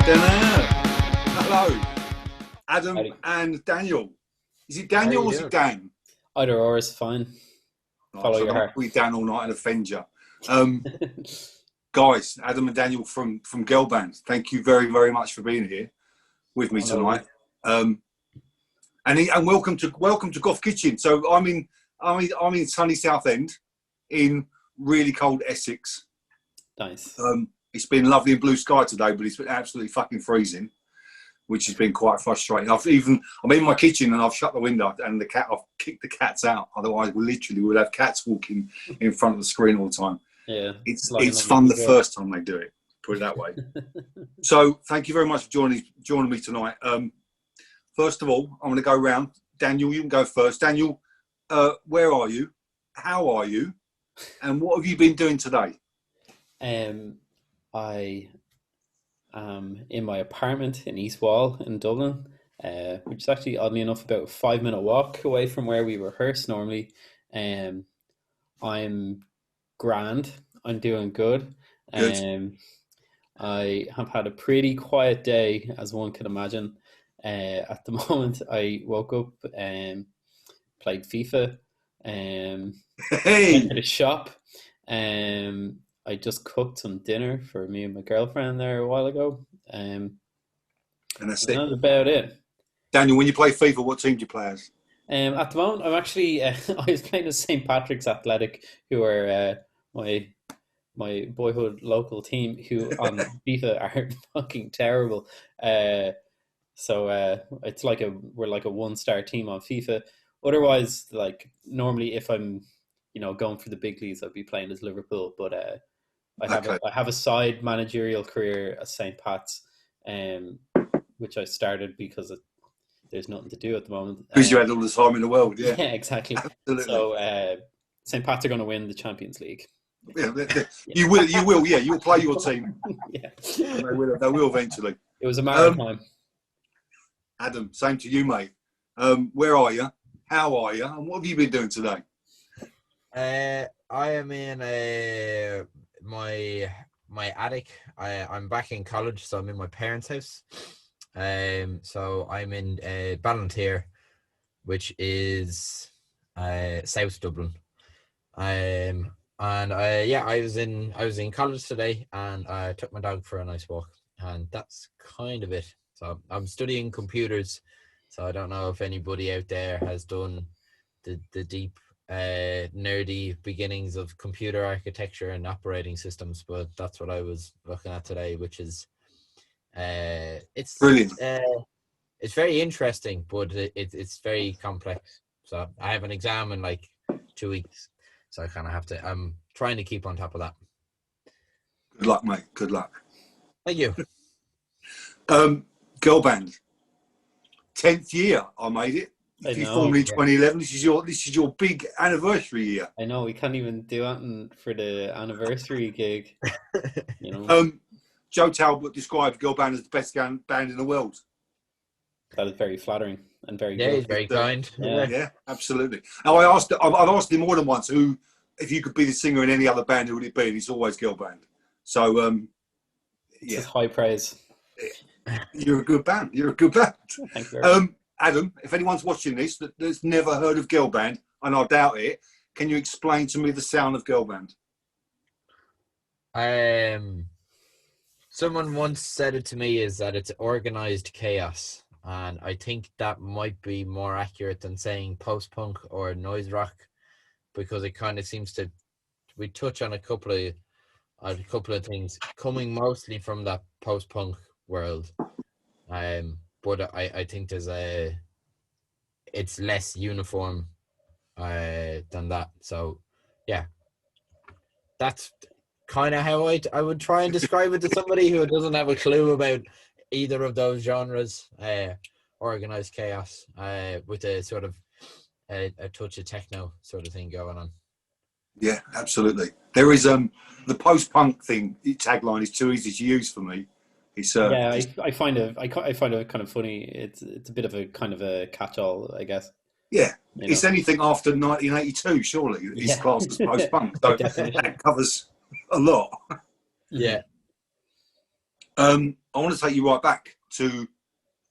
Hello, Adam Howdy. and Daniel. Is it Daniel or is it Dan? Either or is fine. Follow your heart. We Dan all night and offend you. Guys, Adam and Daniel from Girl Band, thank you very, very much for being here with me tonight. And welcome to Goth Kitchen. So I'm in sunny Southend in really cold Essex. Nice. It's been lovely and blue sky today, but it's been absolutely fucking freezing, which has been quite frustrating. I'm in my kitchen and I've shut the window and I've kicked the cats out. Otherwise, we literally would have cats walking in front of the screen all the time. Yeah, it's fun the first time they do it. Put it that way. So, thank you very much for joining me tonight. First of all, I'm going to go round. Daniel, you can go first. Daniel, where are you? How are you? And what have you been doing today? I am in my apartment in East Wall in Dublin, which is actually oddly enough about a 5-minute walk away from where we rehearse normally. I'm grand. I'm doing good. I have had a pretty quiet day, as one can imagine. At the moment, I woke up and played FIFA. Went to the shop. I just cooked some dinner for me and my girlfriend there a while ago. And that's about it. Daniel, when you play FIFA, what team do you play as? At the moment, I'm actually I was playing as St. Patrick's Athletic, who are my boyhood local team, who on FIFA are fucking terrible. So it's like we're like a 1-star team on FIFA. Otherwise, like normally, if I'm going for the big leagues, I'd be playing as Liverpool. But I have a side managerial career at St. Pat's, which I started because there's nothing to do at the moment. Because you had all the time in the world, yeah. Yeah, exactly. Absolutely. So St. Pat's are going to win the Champions League. Yeah, you will. Yeah, you'll play your team. Yeah, they will eventually. It was a matter of time. Adam, same to you, mate. Where are you? How are you? And what have you been doing today? I am in my attic. I'm back in college, so I'm in my parents' house. So I'm in Ballantyre, which is South Dublin. And I was in college today, and I took my dog for a nice walk, and that's kind of it. So I'm studying computers, so I don't know if anybody out there has done the deep nerdy beginnings of computer architecture and operating systems, but that's what I was looking at today, which is it's brilliant. It's very interesting, but it's very complex. So I have an exam in like 2 weeks, so I kind of have to. I'm trying to keep on top of that. Good luck, mate. Good luck. Thank you. Girl Band, 10th year. I made it. You formed in 2011. This is your big anniversary year. I know, we can't even do anything for the anniversary gig. Joe Talbot described Girl Band as the best band in the world. That is very flattering and very good. He's very kind. Yeah, absolutely. Now I've asked him more than once who, if you could be the singer in any other band, who would it be? And it's always Girl Band. So it's high praise. You're a good band. Thank you very much. Adam, if anyone's watching this that's never heard of Girl Band, and I doubt it, can you explain to me the sound of Girl Band? Someone once said it to me is that it's organised chaos, and I think that might be more accurate than saying post-punk or noise rock, because it kind of seems to. We touch on a couple of things coming mostly from that post-punk world. But I think it's less uniform than that. So yeah, that's kind of how I would try and describe it to somebody who doesn't have a clue about either of those genres. Organised chaos with a sort of a touch of techno sort of thing going on. Yeah, absolutely. There is the post-punk thing. Tagline is too easy to use for me. It's, I find it kind of funny. It's a bit of a kind of a catch-all, I guess. Yeah, it's anything after 1982, surely, is classed as post-punk. So that covers a lot. Yeah. I want to take you right back to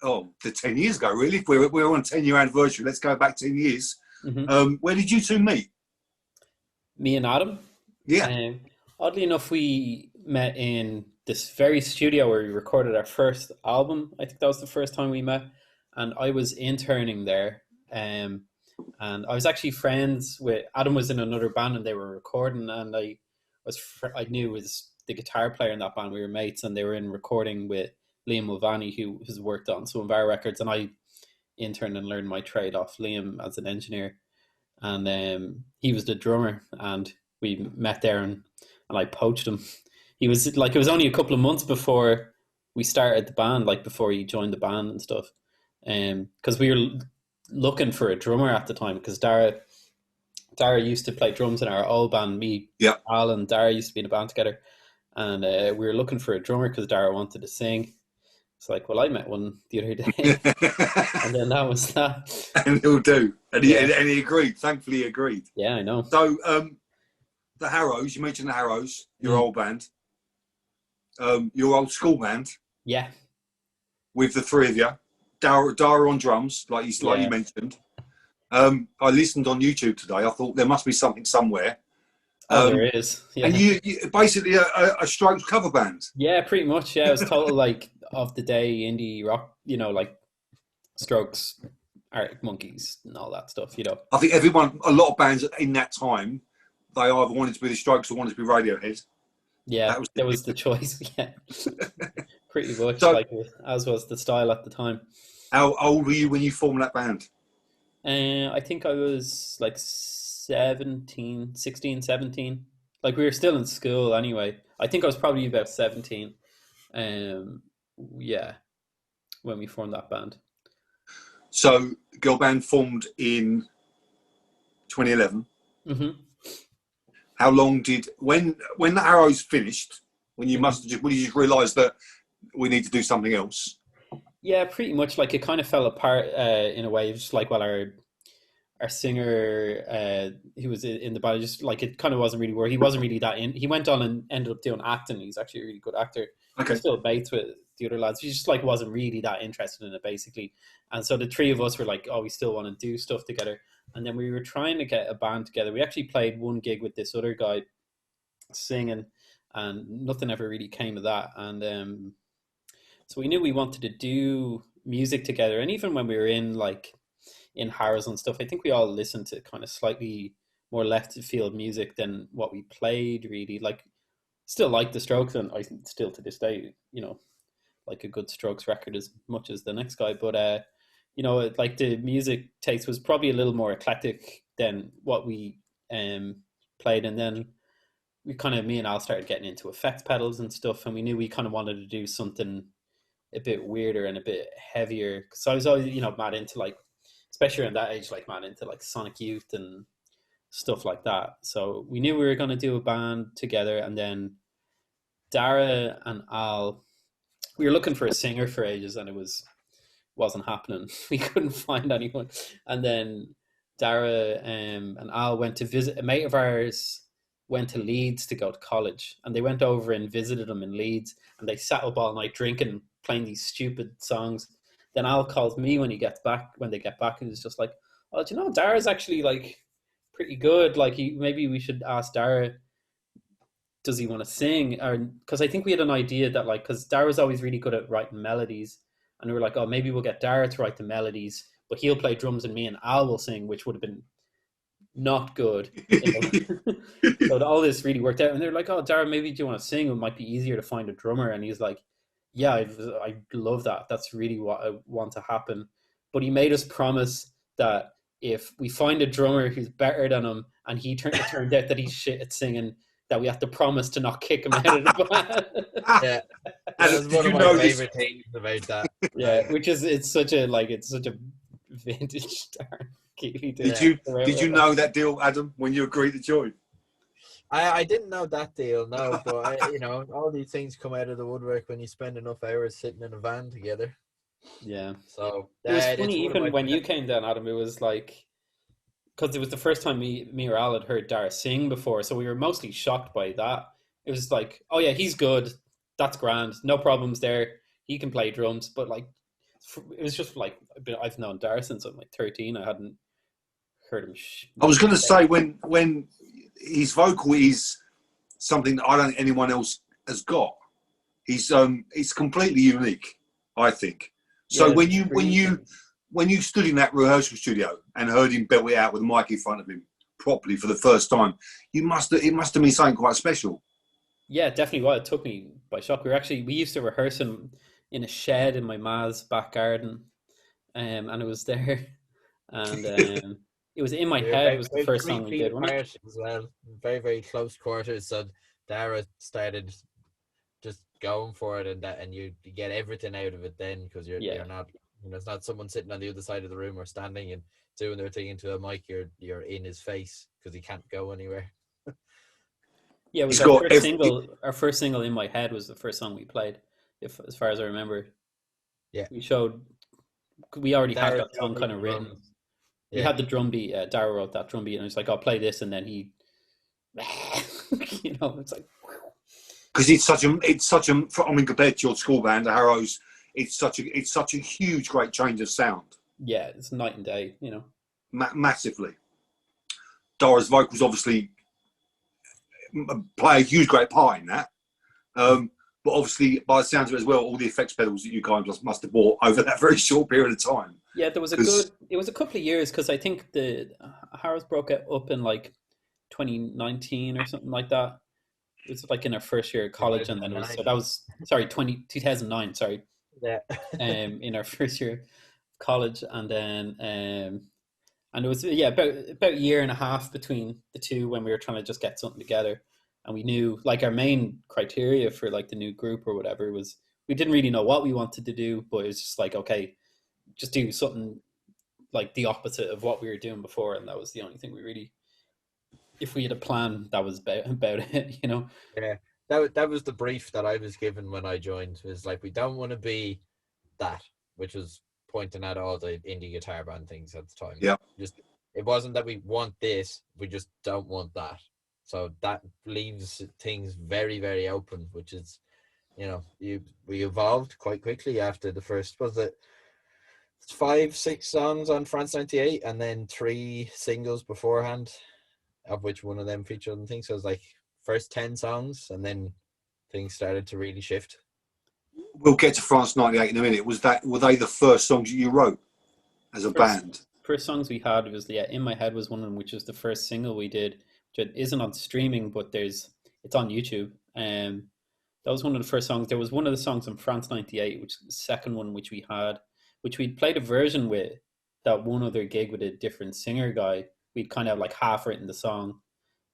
the 10 years ago. Really, if we're on a 10-year anniversary, let's go back 10 years. Where did you two meet? Me and Adam. Yeah. Oddly enough, we met in this very studio where we recorded our first album. I think that was the first time we met, and I was interning there. And I was actually friends with Adam. Was in another band and they were recording, and I knew was the guitar player in that band. We were mates, and they were in recording with Liam Mulvaney, who has worked on some of our records, and I interned and learned my trade off Liam as an engineer, and he was the drummer, and we met there, and I poached him. He was like, it was only a couple of months before we started the band, like before he joined the band and stuff, because we were looking for a drummer at the time, because Dara used to play drums in our old band. Me, Al and Dara used to be in a band together, and we were looking for a drummer because Dara wanted to sing. It's like, well, I met one the other day, and then that was that. And he'll do, and he agreed. Thankfully, he agreed. Yeah, I know. So, the Harrows, you mentioned the Harrows, your old band, your old school band. Yeah. With the three of you, Dara on drums, like you mentioned. I listened on YouTube today. I thought there must be something somewhere. There is. Yeah. And you basically a Strokes cover band. Yeah, pretty much. Yeah, it was total like of the day indie rock, like Strokes, Arctic Monkeys, and all that stuff. I think a lot of bands in that time, they either wanted to be the Strokes or wanted to be Radiohead. Yeah, that was the choice. Yeah, pretty much. So, as was the style at the time. How old were you when you formed that band? I think I was like 16, 17. Like, we were still in school anyway. I think I was probably about 17. Yeah, when we formed that band. So, girl band formed in 2011. Mm-hmm. How long when the Arrows finished? When you when you just realised that we need to do something else? Yeah, pretty much. Like, it kind of fell apart in a way. Just like, while our singer, who was in the band, just like, it kind of wasn't really where he wasn't really that in. He went on and ended up doing acting. He's actually a really good actor. Okay. He's still mates with the other lads. He just like wasn't really that interested in it, basically. And so the three of us were like, oh, we still want to do stuff together. And then we were trying to get a band together. We actually played one gig with this other guy singing, and nothing ever really came of that. And so we knew we wanted to do music together. And even when we were in Harrows and stuff, I think we all listened to kind of slightly more left field music than what we played, really. Like, still like the Strokes, and I still to this day, like a good Strokes record as much as the next guy. But like, the music taste was probably a little more eclectic than what we played. And then me and Al started getting into effects pedals and stuff, and we knew we kind of wanted to do something a bit weirder and a bit heavier. Because I was always, mad into, like, especially around that age, like, mad into like Sonic Youth and stuff like that. So we knew we were going to do a band together. And then Dara and Al, we were looking for a singer for ages, and it wasn't happening. We couldn't find anyone. And then Dara and Al went to visit. A mate of ours went to Leeds to go to college, and they went over and visited him in Leeds, and they sat up all night drinking, playing these stupid songs. Then Al calls me when they get back, and it's just like, oh, do you know, Dara's actually like pretty good. Like, maybe we should ask Dara, does he want to sing? Or because I think we had an idea that, like, because Dara's always really good at writing melodies, and we were like, oh, maybe we'll get Dara to write the melodies, but he'll play drums and me and Al will sing, which would have been not good. So all this really worked out, and they're like, oh, Dara, maybe do you want to sing? It might be easier to find a drummer. And he's like, yeah, I love that. That's really what I want to happen. But he made us promise that if we find a drummer who's better than him, and it turned out that he's shit at singing, that we have to promise to not kick him out of the band. Yeah, that was one of my favorite things about that. Yeah, it's such a vintage star. Did you know that deal, Adam, when you agreed to join? I didn't know that deal, no, but all these things come out of the woodwork when you spend enough hours sitting in a van together. Yeah. So it was funny, even when you came down, Adam, it was like, because it was the first time me or Al had heard Dara sing before, so we were mostly shocked by that. It was like, oh yeah, he's good. that's grand, no problems there. He can play drums, but like it was just like I've known Dar since I'm like 13. I hadn't heard him. I was going to say when his vocal is something that I don't think anyone else has got. It's completely unique, I think. So when you stood in that rehearsal studio and heard him belt it out with a mic in front of him properly for the first time, it must have been something quite special. Yeah, definitely. Well, it took me by shock. We used to rehearse him in a shed in my ma's back garden, and it was there, and it was In My Head was the first song we did. As well, very, very close quarters. So Dara started just going for it, and you get everything out of it then, because you're not, it's not someone sitting on the other side of the room or standing and doing their thing into a mic. You're in his face because he can't go anywhere. Yeah, it was our first single, In My Head, was the first song we played, as far as I remember. Yeah. We already had that song kind of written. Yeah. We had the drum beat, Dara wrote that drum beat, and it's like, I'll play this, and then he, it's like... Because it's such a, I mean, compared to your school band, the Harrows, it's such a huge, great change of sound. Yeah, it's night and day, Massively. Dara's vocals obviously play a huge, great part in that. But obviously, by the sounds of it as well, all the effects pedals that you guys must have bought over that very short period of time. Yeah, it was a couple of years, because I think the Harrows broke it up in like 2019 or something like that. It was like in our first year of college, and then it was 2009. Sorry. Yeah. In our first year of college, and then and it was about a year and a half between the two when we were trying to just get something together. And we knew, like, our main criteria for like the new group or whatever was, we didn't really know what we wanted to do, but it was just like, okay, just do something like the opposite of what we were doing before, and that was the only thing we really. If we had a plan, that was about it, Yeah, that was the brief that I was given when I joined. It was like, we don't want to be that, which was pointing at all the indie guitar band things at the time. Yeah. Just, it wasn't that we want this, we just don't want that. So that leaves things very, very open, which is, we evolved quite quickly after the first, was it 5-6 songs on France 98, and then 3 singles beforehand, of which one of them featured on things. So it was like first 10 songs, and then things started to really shift. We'll get to France 98 in a minute. Were they the first songs you wrote as a band? First songs we had was In My Head was one of them, which was the first single we did. It isn't on streaming, but it's on YouTube. That was one of the first songs. There was one of the songs on France 98, which is the second one, which we'd played a version with that one other gig with a different singer guy. We'd kind of like half written the song,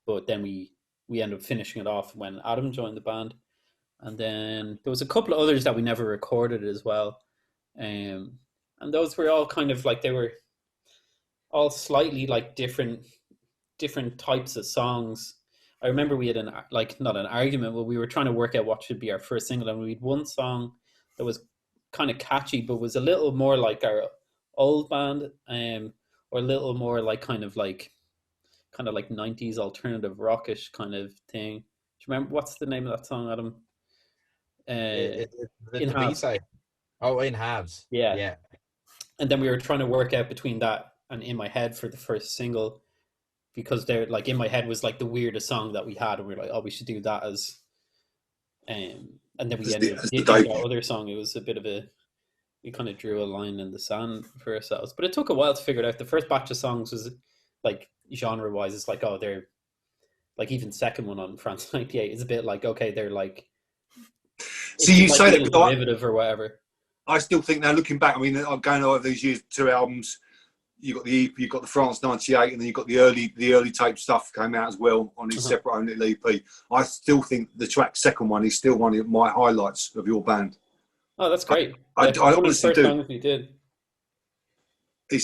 but then we ended up finishing it off when Adam joined the band. And then there was a couple of others that we never recorded as well. And those were all kind of like, they were all slightly like different types of songs. I remember we had not an argument, but we were trying to work out what should be our first single, and we had one song that was kind of catchy, but was a little more like our old band, or a little more like kind of like 90s alternative rockish kind of thing. Do you remember what's the name of that song, Adam? The B-side. Oh, In Halves. Yeah. And then we were trying to work out between that and In My Head for the first single, because they're like, In My Head was like the weirdest song that we had, and we were like, oh, we should do that as and then we ended up doing our other song. It was a bit of we kind of drew a line in the sand for ourselves, but it took a while to figure it out. The first batch of songs was like, genre wise, it's like, oh, they're like, even second one on France 98 is a bit like, okay, they're like, see, you say that derivative or whatever. I still think now, looking back, I mean, I'm going over these years, 2 albums. You got the EP, you got the France '98, and then you got the early tape stuff came out as well on his separate own little EP. I still think the track second one is still one of my highlights of your band. Oh, that's great! I honestly do. Songs we did. I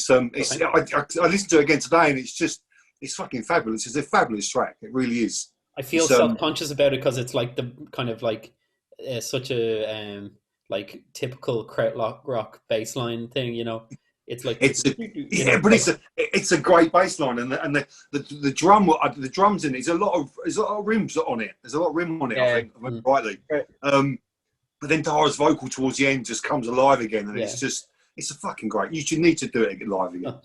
listened to it again today, and it's fucking fabulous. It's a fabulous track. It really is. I feel self-conscious about it because it's like the kind of like such a like typical krautrock bass line thing, It's like it's a great bass line, and the drums in it. There's a lot of rims on it. There's a lot of rim on it. I think, rightly. but then Dara's vocal towards the end just comes alive again, and it's a fucking great. You should need to do it live again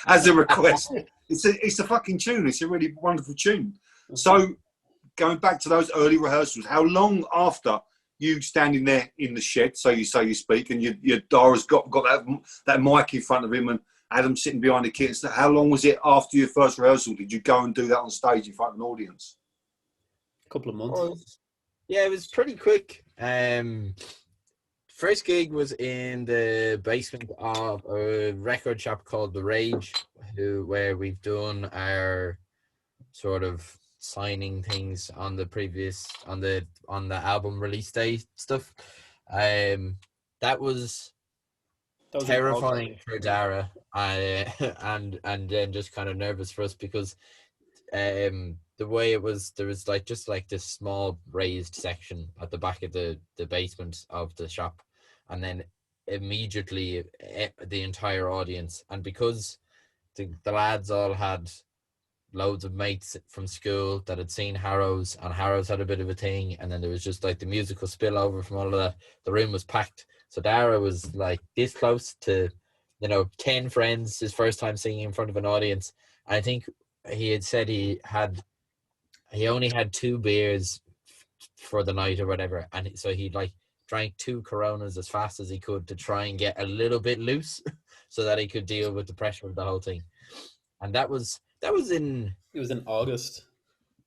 as a request. It's a fucking tune. It's a really wonderful tune. So going back to those early rehearsals, how long after you standing there in the shed, so you speak, and your Dara's got that mic in front of him, and Adam sitting behind the kit? How long was it after your first rehearsal? Did you go and do that on stage in front of an audience? A couple of months. Yeah, it was pretty quick. First gig was in the basement of a record shop called The Rage, where we've done our sort of signing things on the album release day stuff. That was terrifying for Dara, and then just kind of nervous for us because the way it was, there was just this small raised section at the back of the basement of the shop, and then immediately the entire audience, and because the lads all had loads of mates from school that had seen Harrows, and Harrows had a bit of a thing, and then there was just the musical spillover from all of that. The room was packed, so Dara was this close to 10 friends, his first time singing in front of an audience. I think he had said he only had 2 beers for the night or whatever, and so he drank 2 Coronas as fast as he could to try and get a little bit loose so that he could deal with the pressure of the whole thing. And it was in August.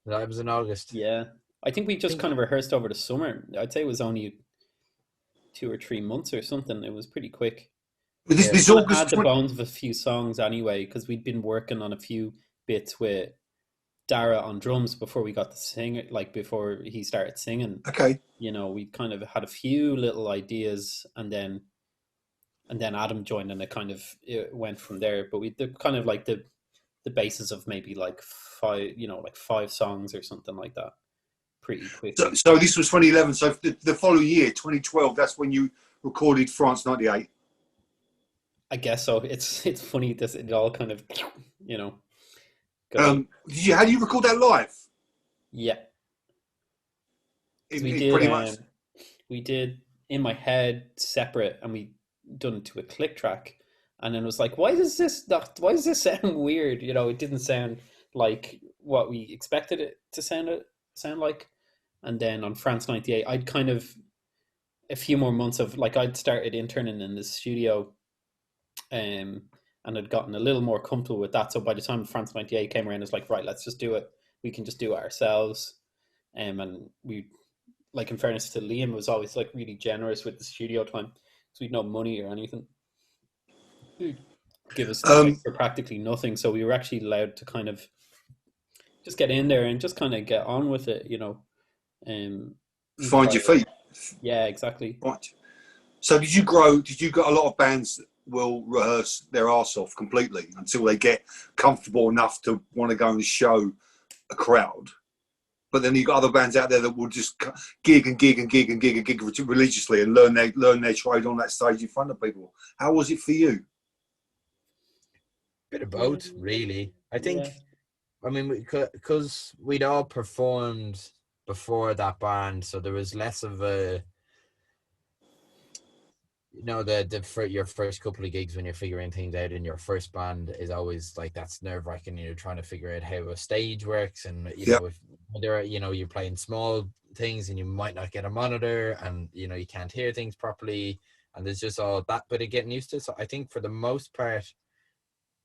That was in August. Yeah, I think we just kind of rehearsed over the summer. I'd say it was only 2 or 3 months or something. It was pretty quick. This we August had the bones of a few songs anyway, because we'd been working on a few bits with Dara on drums before we got to sing, before he started singing. Okay. We kind of had a few little ideas, and then Adam joined, and it went from there. But we did kind of the basis of maybe 5 songs or something like that, pretty quick. So this was 2011. So the following year, 2012, that's when you recorded France 98. I guess so. It's funny that it all kind of how do you record that live? Yeah, we did pretty much. We did In My Head separate, and we done it to a click track, and then it was why does this sound weird? It didn't sound like what we expected it to sound like. And then on France 98, I'd kind of a few more months of I'd started interning in the studio, and I'd gotten a little more comfortable with that. So by the time France 98 came around, it's right, let's just do it. We can just do it ourselves. And we, in fairness to Liam, was always really generous with the studio time, because we'd no money or anything. He'd give us for practically nothing. So we were actually allowed to kind of just get in there and just kind of get on with it, Find your feet. Yeah, exactly. Right. So did you got a lot of bands that will rehearse their arse off completely until they get comfortable enough to want to go and show a crowd? But then you've got other bands out there that will just gig religiously and learn their trade on that stage in front of people. How was it for you? Bit of both, really. I think, because we'd all performed before that band, so there was less of a, your first couple of gigs when you're figuring things out in your first band is always that's nerve-wracking. You're trying to figure out how a stage works, and know if there you're playing small things and you might not get a monitor, and you can't hear things properly, and there's just all that bit of getting used to. So I think for the most part,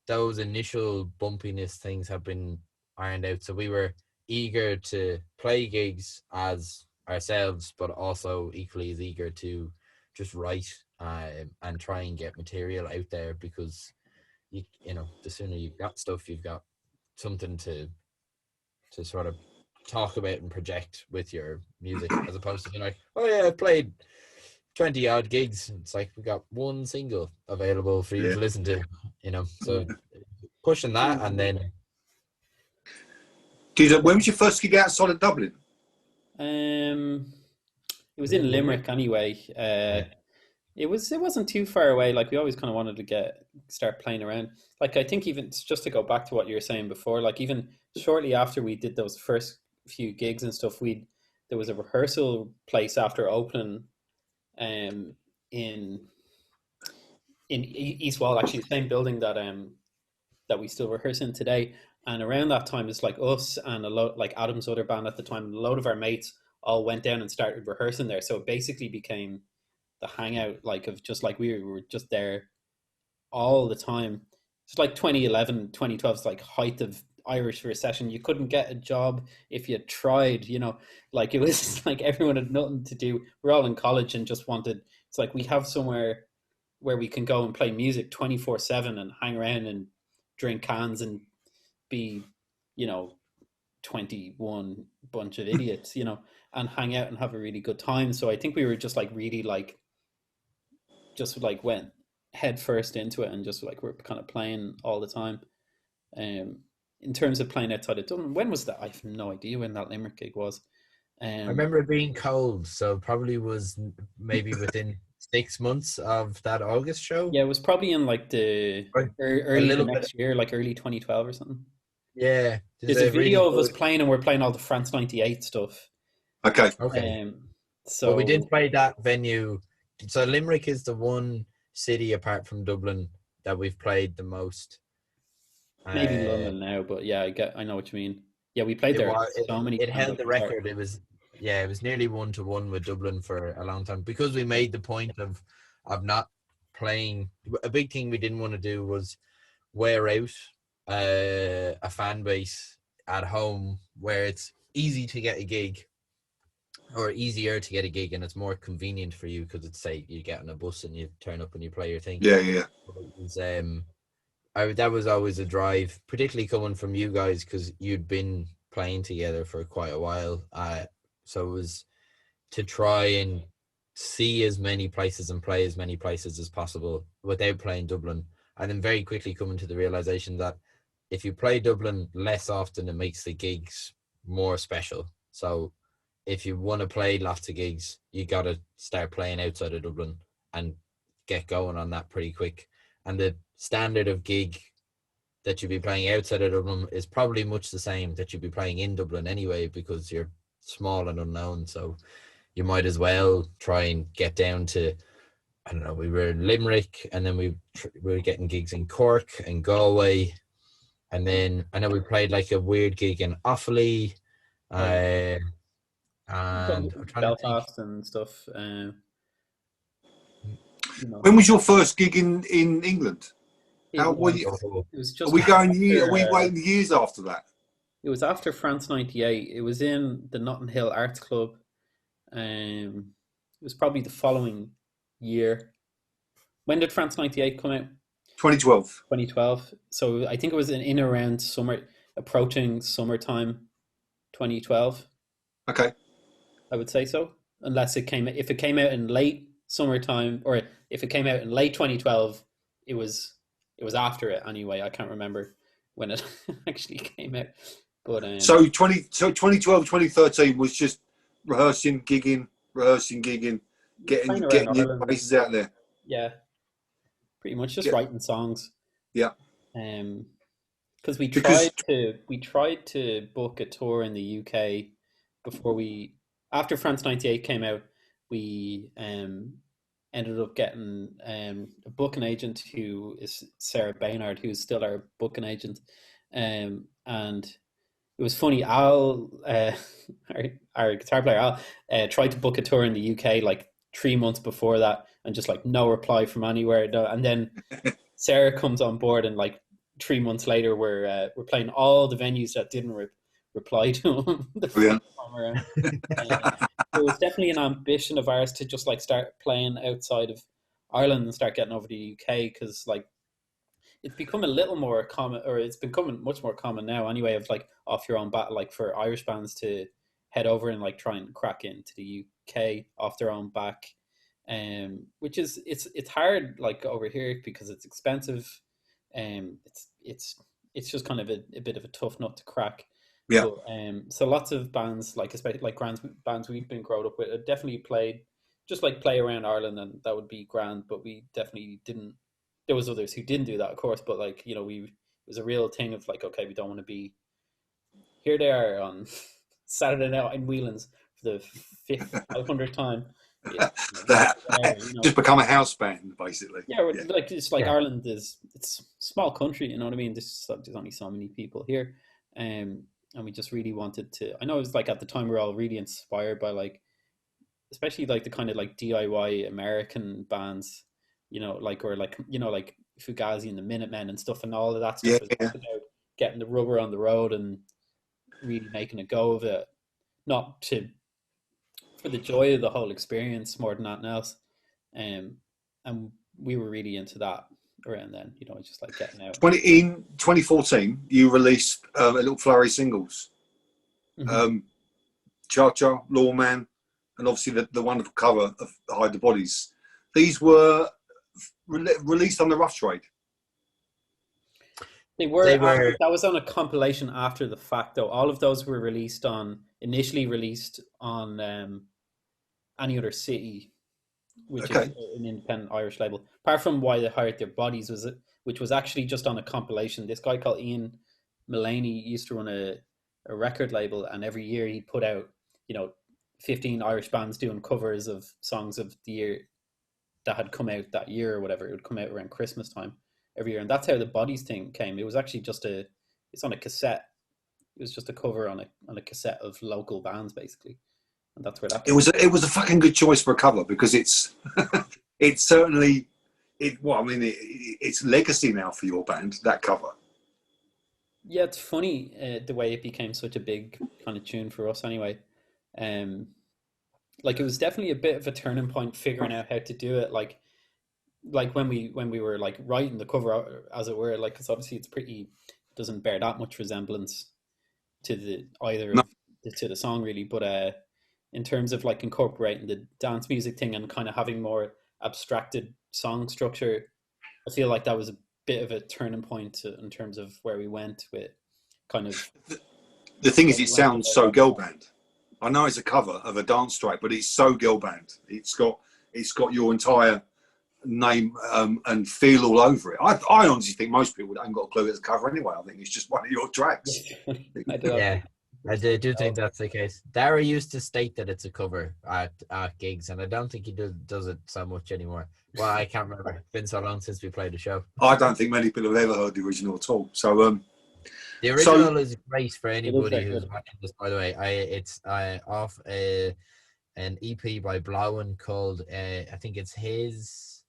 those initial bumpiness things have been ironed out. So we were eager to play gigs as ourselves, but also equally as eager to just write and try and get material out there, because the sooner you've got stuff, you've got something to sort of talk about and project with your music, as opposed to being oh yeah, I played 20 odd gigs. It's we got one single available for you to listen to, so pushing that. And then when was your first gig outside of Dublin? It was in Limerick anyway. It wasn't too far away. We always kind of wanted to start playing around. I think even just to go back to what you were saying before, even shortly after we did those first few gigs and stuff, we'd there was a rehearsal place after opening in East Wall, actually the same building that we still rehearse in today. And around that time, it's like us and a lot, like Adam's other band at the time, a load of our mates all went down and started rehearsing there. So it basically became the hangout, like of just like we were just there all the time. It's like 2011, 2012 is like height of Irish recession. You couldn't get a job if you tried, you know, like it was like everyone had nothing to do. We're all in college and just wanted, it's like we have somewhere where we can go and play music 24/7 and hang around and drink cans and be, you know, 21 bunch of idiots, you know, and hang out and have a really good time. So I think we were just like really like just like went head first into it and just like we're kind of playing all the time. In terms of playing outside of Dublin, when was that? I have no idea when that Limerick gig was. I remember it being cold, so probably was maybe within 6 months of that August show. Yeah, it was probably in like the early the next year, like early 2012 or something. Yeah. There's a video of us playing and we're playing all the France 98 stuff. Okay. So well, we did play that venue. So Limerick is the one city apart from Dublin that we've played the most. Maybe London now, but yeah, I know what you mean. Yeah, we played there so many times. It held the record. It was nearly 1-1 with Dublin for a long time because we made the point of not playing. A big thing we didn't want to do was wear out a fan base at home where it's easy to get a gig or easier to get a gig and it's more convenient for you because it's say you get on a bus and you turn up and you play your thing. Yeah. That was always a drive, particularly coming from you guys because you'd been playing together for quite a while. So it was to try and see as many places and play as many places as possible without playing Dublin. And then very quickly coming to the realization that if you play Dublin less often, it makes the gigs more special. So if you want to play lots of gigs, you got to start playing outside of Dublin and get going on that pretty quick. And the standard of gig that you'd be playing outside of Dublin is probably much the same that you'd be playing in Dublin anyway, because you're small and unknown. So you might as well try and get down to, I don't know, we were in Limerick and then we were getting gigs in Cork and Galway. And then I know we played like a weird gig in Offaly. And I'm trying Belfast to think. and stuff. You know. When was your first gig in England? It was just. Are we waiting years after that? It was after France 98. It was in the Notting Hill Arts Club. It was probably the following year. When did France 98 come out? 2012. 2012. So I think it was in around approaching summertime 2012. Okay. I would say so. Unless if it came out in late summertime, or if it came out in late 2012, it was after it anyway. I can't remember when it actually came out. But so 2012, 2013 was just rehearsing, gigging, getting your places out there. Yeah, pretty much just writing songs. Yeah. Because we tried to book a tour in the UK after France 98 came out. We ended up getting a booking agent who is Sarah Baynard, who's still our booking agent, and it was funny. Al, our guitar player Al, tried to book a tour in the UK like 3 months before that, and just like no reply from anywhere. And then Sarah comes on board, and like 3 months later, we're playing all the venues that didn't reply to him the first time around. It was definitely an ambition of ours to just like start playing outside of Ireland and start getting over to the UK, because like it's become a little more common, or it's becoming much more common now anyway, of like off your own bat, like for Irish bands to head over and like try and crack into the UK off their own back, which is it's hard like over here because it's expensive, it's just kind of a bit of a tough nut to crack. Yeah. But, so lots of bands, like especially like bands we've been growing up with, definitely play around Ireland, and that would be grand. But we definitely didn't. There was others who didn't do that, of course. But like, you know, it was a real thing of like, okay, we don't want to be. Here they are on Saturday night in Whelan's for the 500th time. Yeah, just become a house band, basically. Yeah, like it's like Ireland it's a small country, you know what I mean? There's only so many people here, and we just really wanted to. I know it was like at the time we were all really inspired by like, especially like the kind of like DIY American bands, like Fugazi and the Minutemen and stuff, and all of that stuff is about getting the rubber on the road and really making a go of it, not for the joy of the whole experience more than anything else. And we were really into that around then, just like getting out. In 2014, you released a little flurry of singles. Mm-hmm. Cha Cha, Lawman, and obviously the wonderful cover of Hide the Bodies. These were released on the Rough Trade. They were. That was on a compilation after the fact, though. All of those were initially released on Any Other City, which is an independent Irish label. Apart from Why They Hired Their Bodies, which was actually just on a compilation. This guy called Ian Mullaney used to run a record label, and every year he'd put out, 15 Irish bands doing covers of songs of the year that had come out that year or whatever. It would come out around Christmas time every year, and that's how the Bodies thing came. It was actually it's on a cassette. It was just a cover on a cassette of local bands, basically, and that's where that came. It was a fucking good choice for a cover, because it's certainly it's legacy now for your band, that cover. Yeah, it's funny the way it became such a big kind of tune for us anyway. Like it was definitely a bit of a turning point figuring out how to do it. Like when we were like writing the cover, as it were, like, because obviously doesn't bear that much resemblance to the song really, but in terms of like incorporating the dance music thing and kind of having more abstracted song structure, I feel like that was a bit of a turning point in terms of where we went with kind of. The thing is, it sounds so girl band. I know it's a cover of a dance track, but it's so girl band. It's got your entire name and feel all over it. I honestly think most people haven't got a clue it's a cover anyway. I think it's just one of your tracks. I do think that's the case. Dara used to state that it's a cover at gigs, and I don't think he does it so much anymore. Well, I can't remember. It's been so long since we played the show. I don't think many people have ever heard the original at all. So the original is great for anybody who's watching this, by the way. It's off an EP by Blauen called I think it's his,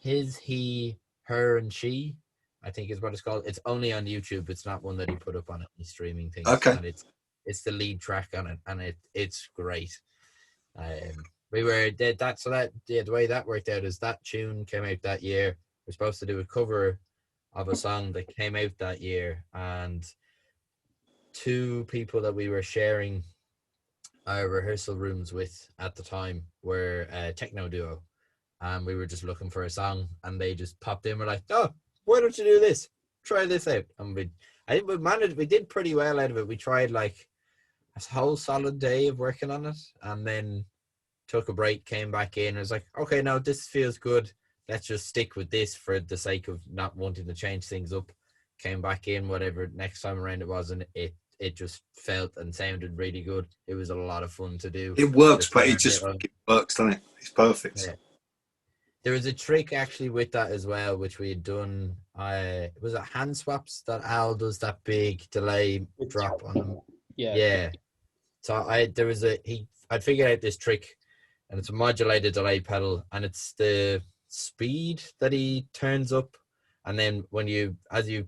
he, her, and she, I think is what it's called. It's only on YouTube. It's not one that he put up on any streaming thing. Okay. And it's the lead track on it, and it's great. We were the way that worked out is that tune came out that year. We're supposed to do a cover of a song that came out that year, and two people that we were sharing our rehearsal rooms with at the time were a techno duo, and we were just looking for a song, and they just popped in. We're like, oh, why don't you do this? Try this out. And I think we did pretty well out of it. We tried like a whole solid day of working on it, and then took a break, came back in, and was like, okay, now this feels good. Let's just stick with this for the sake of not wanting to change things up. Came back in, whatever next time around it was, and it just felt and sounded really good. It was a lot of fun to do. It works, but it just works, doesn't it? It's perfect. Yeah. There was a trick actually with that as well, which we had done. Was it hand swaps that Al does that big delay drop on them? Yeah. So I'd figured out this trick, and it's a modulated delay pedal, and it's the speed that he turns up, and then as you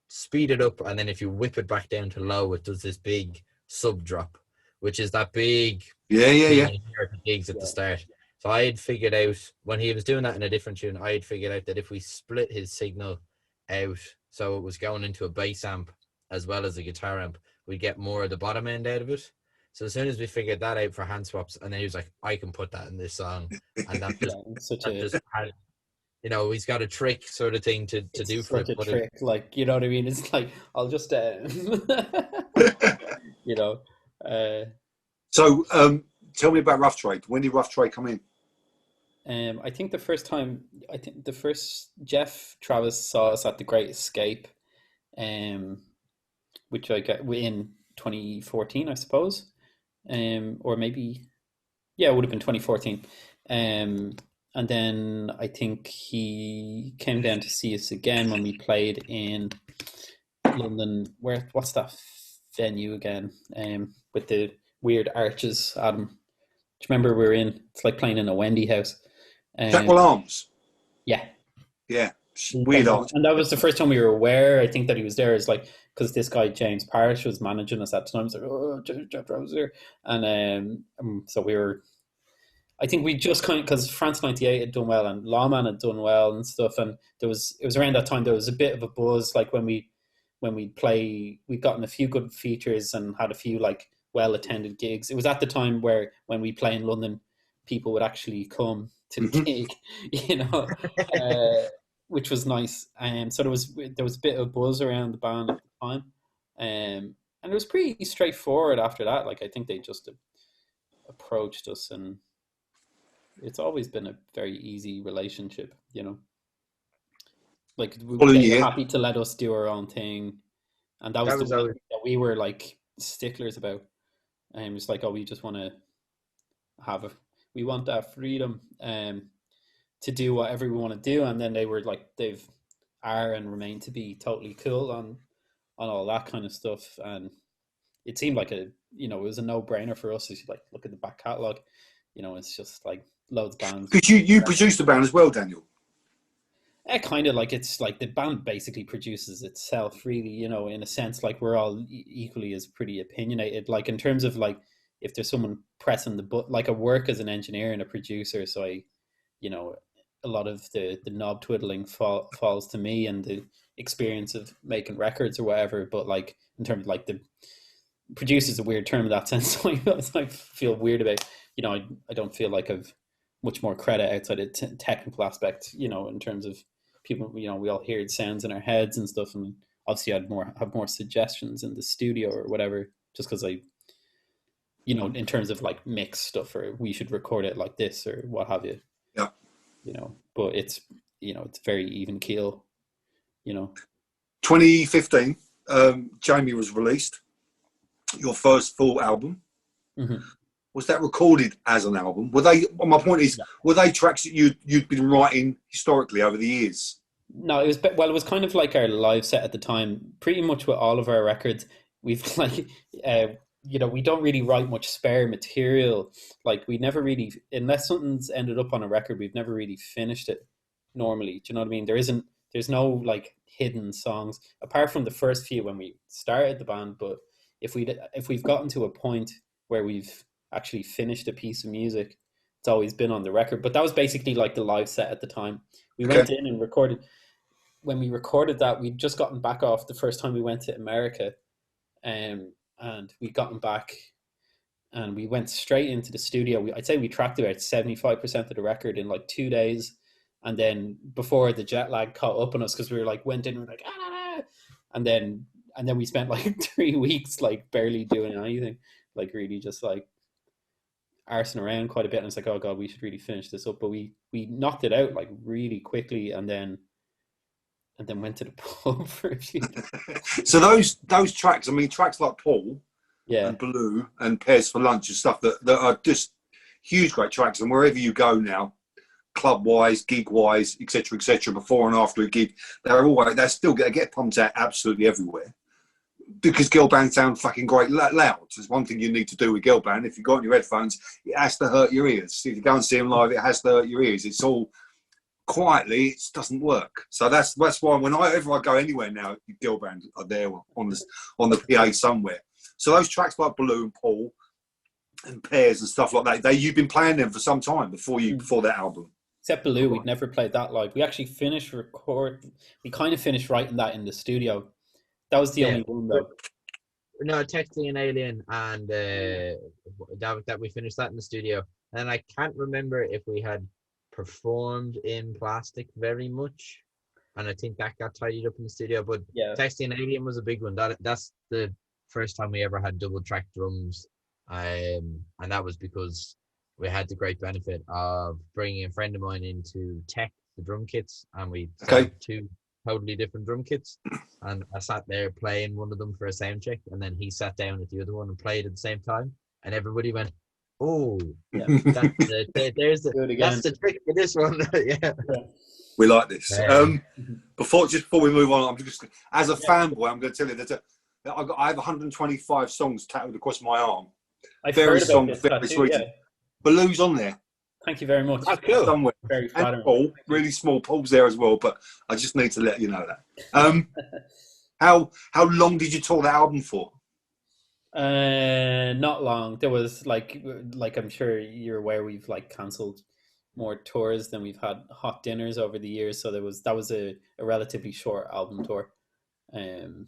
speed it up, and then if you whip it back down to low, it does this big sub drop, which is that big gigs at the start. So I had figured out, when he was doing that in a different tune, I had figured out that if we split his signal out so it was going into a bass amp as well as a guitar amp, we'd get more of the bottom end out of it. So as soon as we figured that out for hand swaps, and then he was like, I can put that in this song. And that just had, he's got a trick sort of thing to do for it. It's a trick, like, you know what I mean? It's like, I'll just, So tell me about Rough Trade. When did Rough Trade come in? I think the first Jeff Travis saw us at the Great Escape, which I got in 2014, I suppose. or maybe, yeah, it would have been 2014. And then I think he came down to see us again when we played in London. What's that venue again? With the weird arches, Adam. Do you remember we were in? It's like playing in a Wendy house. Jackwell Arms. Yeah. Yeah. Weird arch. And that was the first time we were aware, I think, that he was there. Is like, because this guy James Parrish was managing us at the time. I was like, oh, Jeff Rose here, and so we were. I think we just kind of, because France '98 had done well and Lawman had done well and stuff, and it was around that time there was a bit of a buzz, like when we'd play, we'd gotten a few good features and had a few like well attended gigs. It was at the time where when we play in London, people would actually come to the gig, you know, which was nice. And so there was a bit of buzz around the band at the time, and it was pretty straightforward after that. Like I think they just approached us, and it's always been a very easy relationship, you know. Like they were happy to let us do our own thing, and that was the thing that we were like sticklers about. And it's like, oh, we just want to we want that freedom to do whatever we want to do. And then they were like, are and remain to be totally cool on all that kind of stuff. And it seemed like it was a no-brainer for us. It's like, look at the back catalogue, you know, it's just like loads of bands. Because you produced the band as well, Daniel. Kind of like, it's like the band basically produces itself, really, you know, in a sense. Like we're all equally as pretty opinionated, like in terms of like if there's someone pressing the button, like I work as an engineer and a producer, so I, you know, a lot of the knob twiddling falls to me, and the experience of making records or whatever. But like in terms of like the producer's a weird term in that sense, so I feel weird about, you know, I don't feel like I've much more credit outside of technical aspect, you know, in terms of people, you know, we all hear sounds in our heads and stuff, and obviously I'd have more suggestions in the studio or whatever, just because I, you know, in terms of like mix stuff, or we should record it like this or what have you. Yeah. You know, but it's, you know, it's very even keel, you know. 2015, Jamie was released, your first full album. Mm-hmm. Was that recorded as an album? Were they? My point is, were they tracks that you'd been writing historically over the years? No, it was kind of like our live set at the time. Pretty much with all of our records, we've like, you know, we don't really write much spare material. Like we never really, unless something's ended up on a record, we've never really finished it normally. Do you know what I mean? There's no like hidden songs apart from the first few when we started the band. But if we've gotten to a point where we've actually finished a piece of music, it's always been on the record. But that was basically like the live set at the time. We went in and recorded. When we recorded that, we'd just gotten back off the first time we went to America, and we'd gotten back and we went straight into the studio. I'd say we tracked about 75% of the record in like 2 days, and then before the jet lag caught up on us, because we were like went in and we're like and then we spent like 3 weeks like barely doing anything, like really just like arsing around quite a bit. And it's like, oh god, we should really finish this up. But we knocked it out like really quickly, and then went to the pub for a few days. So those tracks, I mean, tracks like Paul, and Blue and Pairs for Lunch and stuff that are just huge, great tracks. And wherever you go now, club wise, gig wise, etc., before and after a gig, they get pumped out absolutely everywhere. Because girl bands sound fucking great loud. There's one thing you need to do with girl band. If you've got on your headphones, it has to hurt your ears. If you go and see them live, it has to hurt your ears. It's all quietly, it doesn't work. So that's why whenever I go anywhere now, girl band are there on the PA somewhere. So those tracks like Blue and Paul and Pairs and stuff like that, you've been playing them for some time before that album. Except Blue, we'd never played that live. We actually we kind of finished writing that in the studio. That was the only one though. No, Texting an Alien and that we finished that in the studio. And I can't remember if we had performed in Plastic very much, and I think that got tidied up in the studio. But Texting an Alien was a big one. That's the first time we ever had double track drums, and that was because we had the great benefit of bringing a friend of mine in to tech the drum kits, and we set two totally different drum kits, and I sat there playing one of them for a sound check, and then he sat down at the other one and played at the same time. and everybody went, "Oh, Yeah. that's Do it again. that's the trick for this one." Yeah. We like this. Before we move on, I'm just as a Yeah. fanboy, I'm going to tell you that I have 125 songs tattooed across my arm. I've Various heard about songs, this various tattoo, regions. yeah. Baloo's on there. Thank you very much. Oh, cool. Somewhere. Very And flattering. Paul, really small. Paul's there as well, but I just need to let you know that. How long did you tour that album for? Not long. There was like I'm sure you're aware, we've like cancelled more tours than we've had hot dinners over the years. So that was a relatively short album tour. To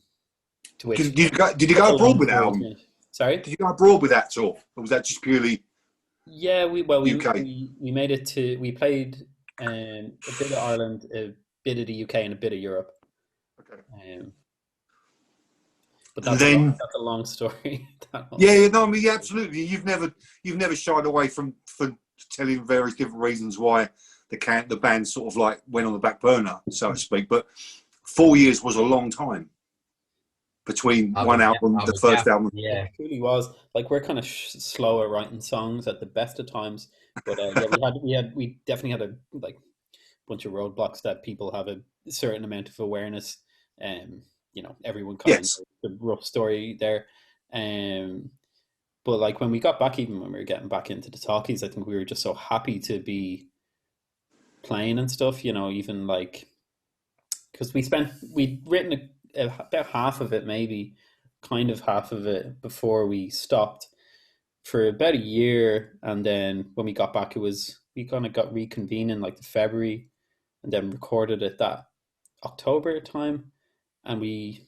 which Did you go abroad with that album? Sorry? Did you go abroad with that tour? Or was that just purely Yeah, we UK? we made it to, we played a bit of Ireland, a bit of the UK, and a bit of Europe. Okay. But that's a long story. Yeah, no, I mean, yeah, absolutely. You've never shied away from telling various different reasons why the band sort of like went on the back burner, so to speak. But 4 years was a long time between one album, the first album. Yeah, it truly was. Like, we're kind of slow at writing songs at the best of times, but yeah, we definitely had a like bunch of roadblocks that people have a certain amount of awareness. You know, everyone kind of knows the rough story there. But like when we got back, even when we were getting back into the talkies, I think we were just so happy to be playing and stuff, you know, even like, because we'd written about half of it, maybe kind of half of it before we stopped for about a year. And then when we got back, we kind of got reconvened in like the February, and then recorded it that October time. And we're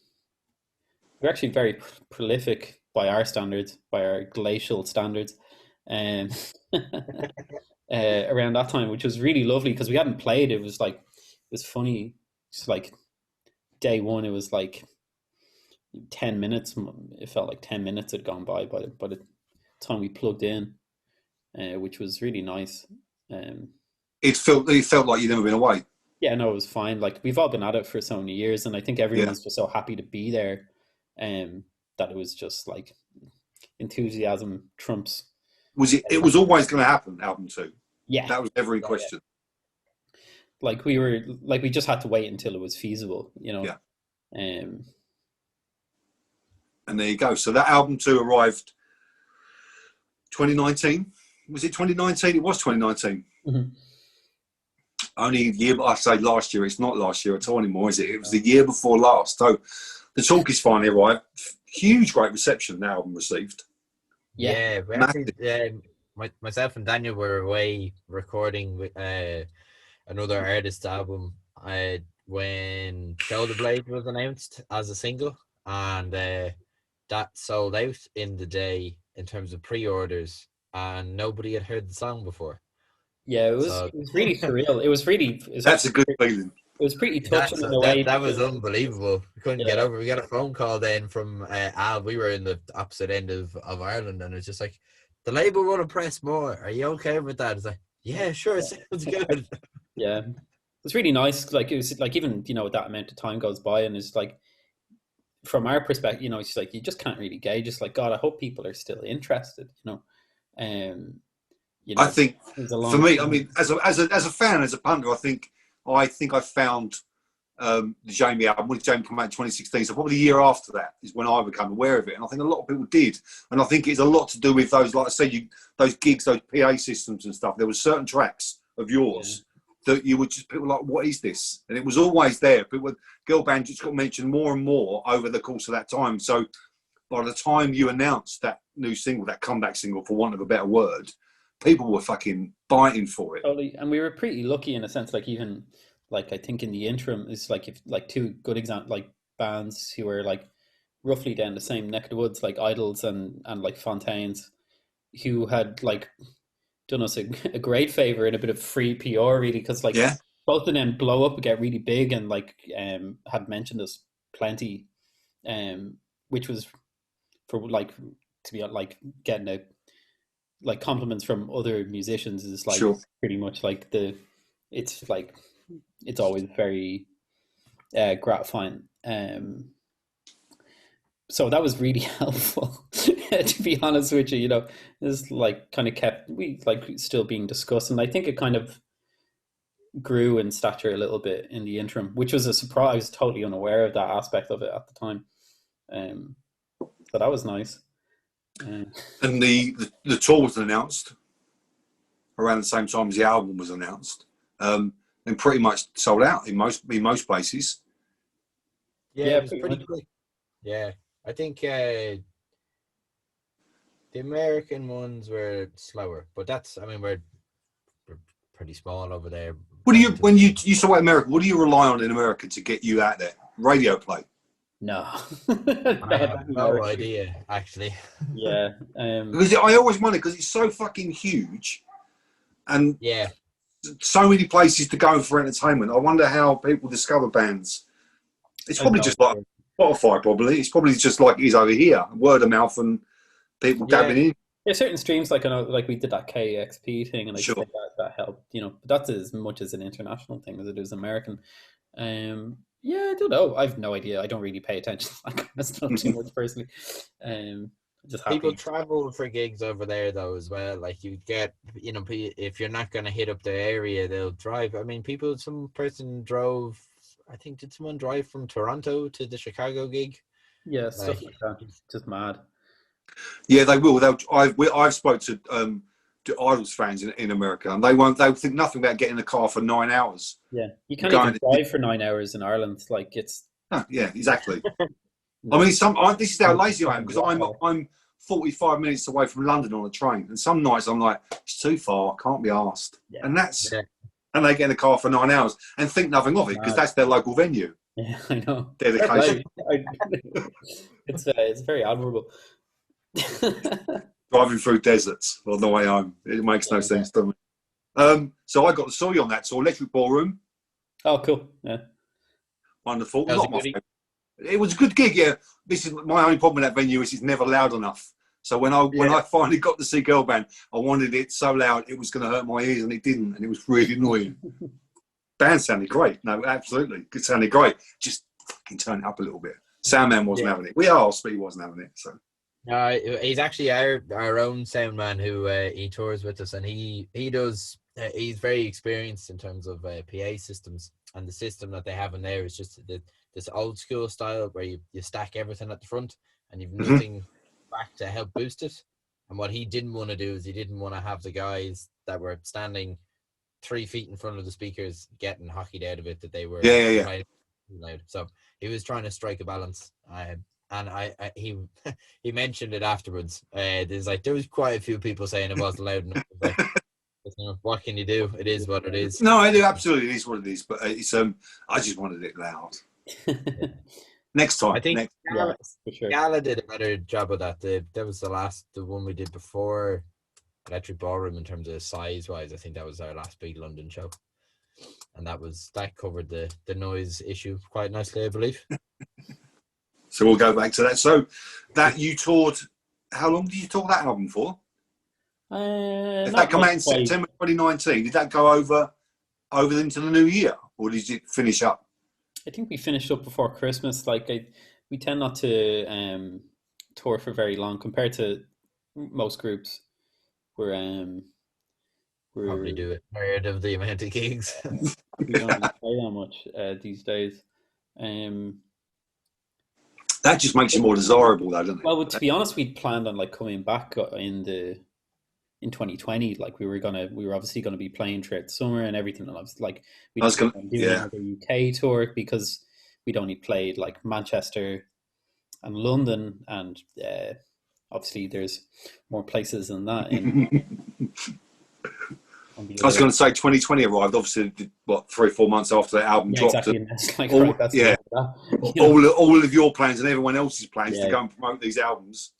actually very prolific by our standards, by our glacial standards, around that time, which was really lovely because we hadn't played. It was funny. It's like day one, it was like 10 minutes. It felt like 10 minutes had gone by the time we plugged in, which was really nice. It felt like you'd never been away. Yeah, no, it was fine. Like, we've all been at it for so many years, and I think everyone was just so happy to be there, that it was just like enthusiasm trumps. It was always going to happen, album 2. Yeah, that was never in question. Like, we just had to wait until it was feasible, you know. Yeah. And there you go. So that album 2 arrived 2019. Was it 2019? It was 2019. Mm-hmm. Only a year, I say last year. It's not last year at all anymore, is it? It was the year before last. So the talkies finally arrived. Huge, great reception the album received. Yeah. We actually, myself and Daniel were away recording with another artist's album when Shoulder Blade was announced as a single, and that sold out in the day in terms of pre-orders, and nobody had heard the song before. Yeah, it was really surreal. That's a good feeling. It was pretty touching in a way. That was unbelievable. We couldn't get over. We got a phone call then from Al. We were in the opposite end of Ireland, and it's just like, the label want to press more. Are you okay with that? It's like, yeah, sure, it sounds good. Yeah, it's really nice. Like, it was like, even, you know, that amount of time goes by, and it's like, from our perspective, you know, it's like you just can't really gauge. It's like, God, I hope people are still interested. You know, you know, I think for me, I mean, as a fan, as a punter, I think I found the Jamie album. When Jamie came out in 2016, so probably the year after that is when I became aware of it, and I think a lot of people did. And I think it's a lot to do with those, like I say, those gigs, those PA systems and stuff. There were certain tracks of yours that you would just, people like, what is this? And it was always there. Girl band just got mentioned more and more over the course of that time. So by the time you announced that new single, that comeback single, for want of a better word, people were fucking biting for it. Totally. And we were pretty lucky in a sense, like, even like, I think in the interim, it's like, if like two good examples, like bands who were like roughly down the same neck of the woods, like Idols and like Fontaines, who had like done us a great favor and a bit of free PR, really, because like both of them blow up and get really big, and like had mentioned us plenty, which was for like, to be like getting a like compliments from other musicians is like pretty much like it's always very gratifying. so that was really helpful, to be honest with you. You know, this like kind of kept we like still being discussed, and I think it kind of grew in stature a little bit in the interim, which was a surprise. I was totally unaware of that aspect of it at the time. So that was nice. And the tour was announced around the same time as the album was announced, and pretty much sold out in most places. Yeah, it was pretty quick. Yeah, I think the American ones were slower, but that's, I mean, we're pretty small over there. What do you, when you saw America, what do you rely on in America to get you out there? Radio play? No. I have no idea, actually. Yeah. Because I always wonder, because it's so fucking huge, and yeah, so many places to go for entertainment. I wonder how people discover bands. It's probably just like Spotify, probably. It's probably just like it is over here, word of mouth and people gabbing in. There's certain streams, like I know, like we did that KXP thing, and I think that helped, you know. But that's as much as an international thing as it is American. Yeah, I don't know. I have no idea. I don't really pay attention to that kind of stuff too much personally. Just happy. People travel for gigs over there though as well. Like you get, you know, if you're not going to hit up the area, they'll drive. I mean, some person drove. I think did someone drive from Toronto to the Chicago gig? Yeah, stuff like that. Just mad. Yeah, they will. I've spoke to Idols fans in America, and they'll think nothing about getting in a car for 9 hours. Yeah, you can't even drive for 9 hours in Ireland. Like it's. Yeah, exactly. I mean, this is how lazy I am, because I'm 45 minutes away from London on a train, and some nights I'm like, it's too far, I can't be arsed. Yeah. And they get in a car for 9 hours and think nothing of it, because that's their local venue. Yeah, I know. Dedication. It's very admirable. Driving through deserts on the way home, it makes no sense to me. So I got to saw you on that tour, Electric Ballroom. Oh, cool! Yeah, wonderful. It was a good gig. Yeah, this is my only problem with that venue is it's never loud enough. So when I finally got to see Girl Band, I wanted it so loud it was going to hurt my ears, and it didn't, and it was really annoying. Band sounded great. No, absolutely, it sounded great. Just fucking turn it up a little bit. Soundman wasn't having it. We asked, but he wasn't having it. So. He's actually our own sound man who he tours with us, and he does. He's very experienced in terms of PA systems, and the system that they have in there is just this old school style where you stack everything at the front and you've nothing back to help boost it. And what he didn't want to do is he didn't want to have the guys that were standing 3 feet in front of the speakers getting hockeyed out of it, that they were loud. So he was trying to strike a balance. And he mentioned it afterwards. There was quite a few people saying it wasn't loud enough. Like, what can you do? It is what it is. No, I do, absolutely. It is what it is. But it's I just wanted it loud. Next time. I think sure. Gala did a better job of that. That was the one we did before Electric Ballroom in terms of size wise. I think that was our last big London show, and that covered the noise issue quite nicely, I believe. So we'll go back to that. So that you toured, how long did you tour that album for? If that come out in September 2019, did that go over into the new year, or did it finish up? I think we finished up before Christmas. Like we tend not to tour for very long compared to most groups. We're probably do it tired of the amount of gigs. We don't really play that much these days. That just makes you more desirable, though, doesn't it? Well, to be honest, we'd planned on like coming back in 2020. Like we were obviously gonna be playing throughout the summer and everything. And I was like, we were doing another UK tour because we'd only played like Manchester and London, and obviously there's more places than that. I was going to say 2020 arrived, obviously, 3 or 4 months after that album dropped. Exactly. All of your plans and everyone else's plans to go and promote these albums,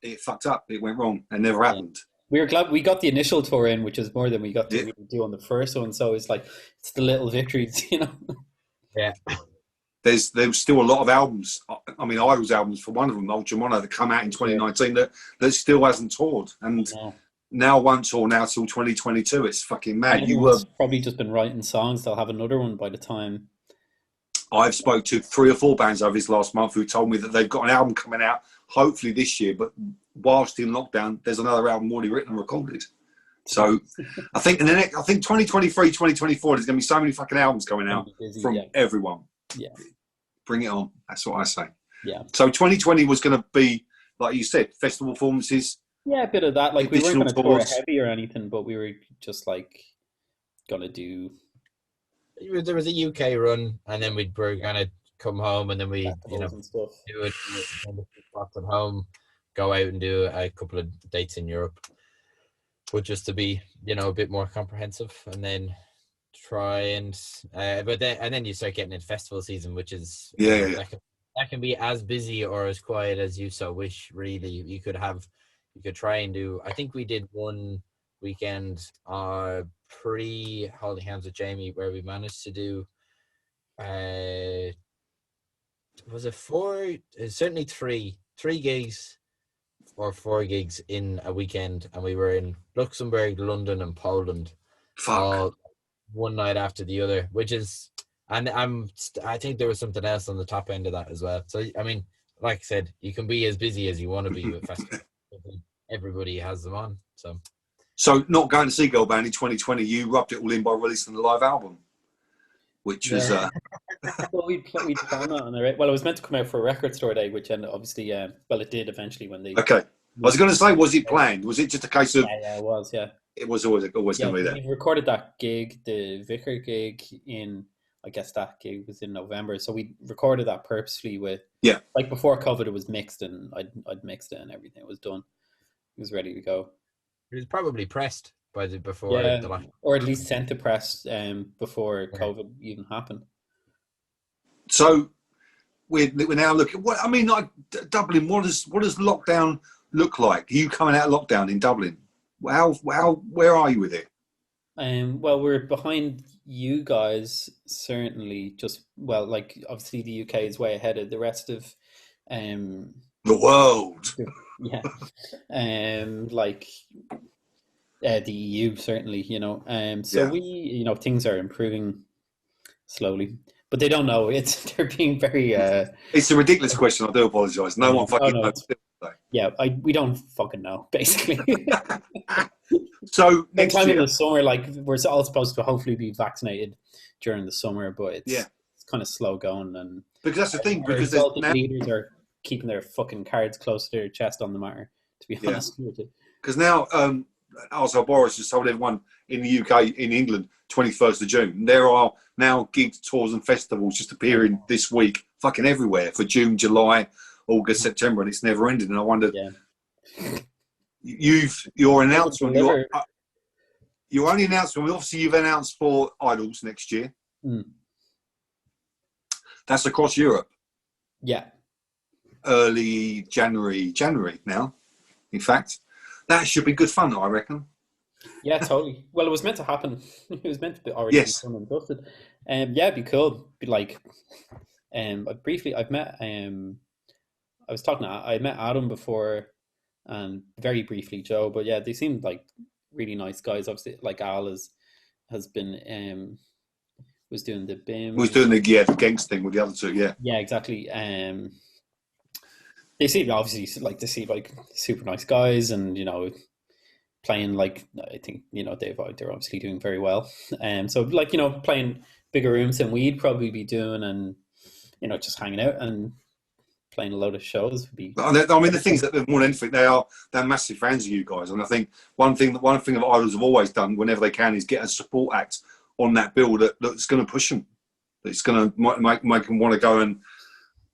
it fucked up. It went wrong and never happened. We were glad we got the initial tour in, which is more than we got to do on the first one. So it's like, it's the little victories, you know? Yeah. There's still a lot of albums. I mean, Idols albums, for one of them, Ultra Mono, that come out in 2019 that still hasn't toured. And now one tour now till 2022. It's fucking mad. Everyone's probably just been writing songs. They'll have another one by the time. I've spoke to 3 or 4 bands over this last month who told me that they've got an album coming out, hopefully this year, but whilst in lockdown, there's another album already written and recorded. So I think 2023, 2024, there's going to be so many fucking albums coming out from everyone. Yeah. Bring it on. That's what I say. Yeah. So 2020 was going to be, like you said, festival performances. Yeah, a bit of that. Like we weren't going to tour heavy or anything, but we were just like going to do. There was a UK run, and then we were going to come home, and then we, do it at home, go out and do a couple of dates in Europe, but just to be, a bit more comprehensive, and then try and, but then you start getting in festival season, which is that can be as busy or as quiet as you so wish. Really, you could try and do. I think we did one weekend pre Holding Hands with Jamie where we managed to do was it 4, certainly 3 gigs or 4 gigs in a weekend, and we were in Luxembourg, London and Poland all one night after the other, which is, and I think there was something else on the top end of that as well. So I mean, like I said, you can be as busy as you want to be with festivals. Everybody has them on. So not going to see Girl Band in 2020, you rubbed it all in by releasing the live album, which was... Well, we planned that on it. Well, it was meant to come out for a record store day, which ended obviously, well, it did eventually when they... Okay. I was going to say, was it planned? Was it just a case of... Yeah, it was, yeah. It was always going to be there. We recorded that gig, the Vicar gig in... I guess that gig was in November, so we recorded that purposely with... Yeah. Like before COVID, it was mixed, and I'd mixed it and everything. It was done. It was ready to go. It was probably pressed before or at least sent to press before COVID even happened. So we're now looking. Dublin. What does lockdown look like? Are you coming out of lockdown in Dublin? Where are you with it? Well, we're behind you guys certainly. Like obviously the UK is way ahead of the rest of the world. Yeah, the EU certainly, we, things are improving slowly, but they don't know. They're being very. It's a ridiculous question. I do apologise. No one fucking knows. Yeah, we don't fucking know, basically. So next time year, in the summer, like we're all supposed to hopefully be vaccinated during the summer, but it's kind of slow going, and because that's the thing, because leaders are keeping their fucking cards close to their chest on the matter, to be honest with you. Because now, also Boris just told everyone in the UK, in England, 21st of June. There are now gigs, tours and festivals just appearing this week, fucking everywhere, for June, July, August, September, and it's never ending. And I wonder, your announcement, your only announcement, obviously you've announced for Idols next year. That's across Europe. Yeah. Early January now, in fact. That should be good fun, I reckon. Yeah, totally. Well, it was meant to happen. It was meant to be already done and dusted. It'd be cool. Be like, I've met, I met Adam before, and very briefly Joe, but yeah, they seemed like really nice guys. Obviously, like Al has been, was doing the BIM. Was doing the gangs thing with the other two, yeah. Yeah, exactly. They seem obviously like super nice guys, and playing like, I think they're obviously doing very well. So like playing bigger rooms than we'd probably be doing, and just hanging out and playing a load of shows would be. I mean, the things that more than anything, they're massive fans of you guys, and I think one thing that Idols have always done whenever they can is get a support act on that bill that's going to push them, that's going to make them want to go and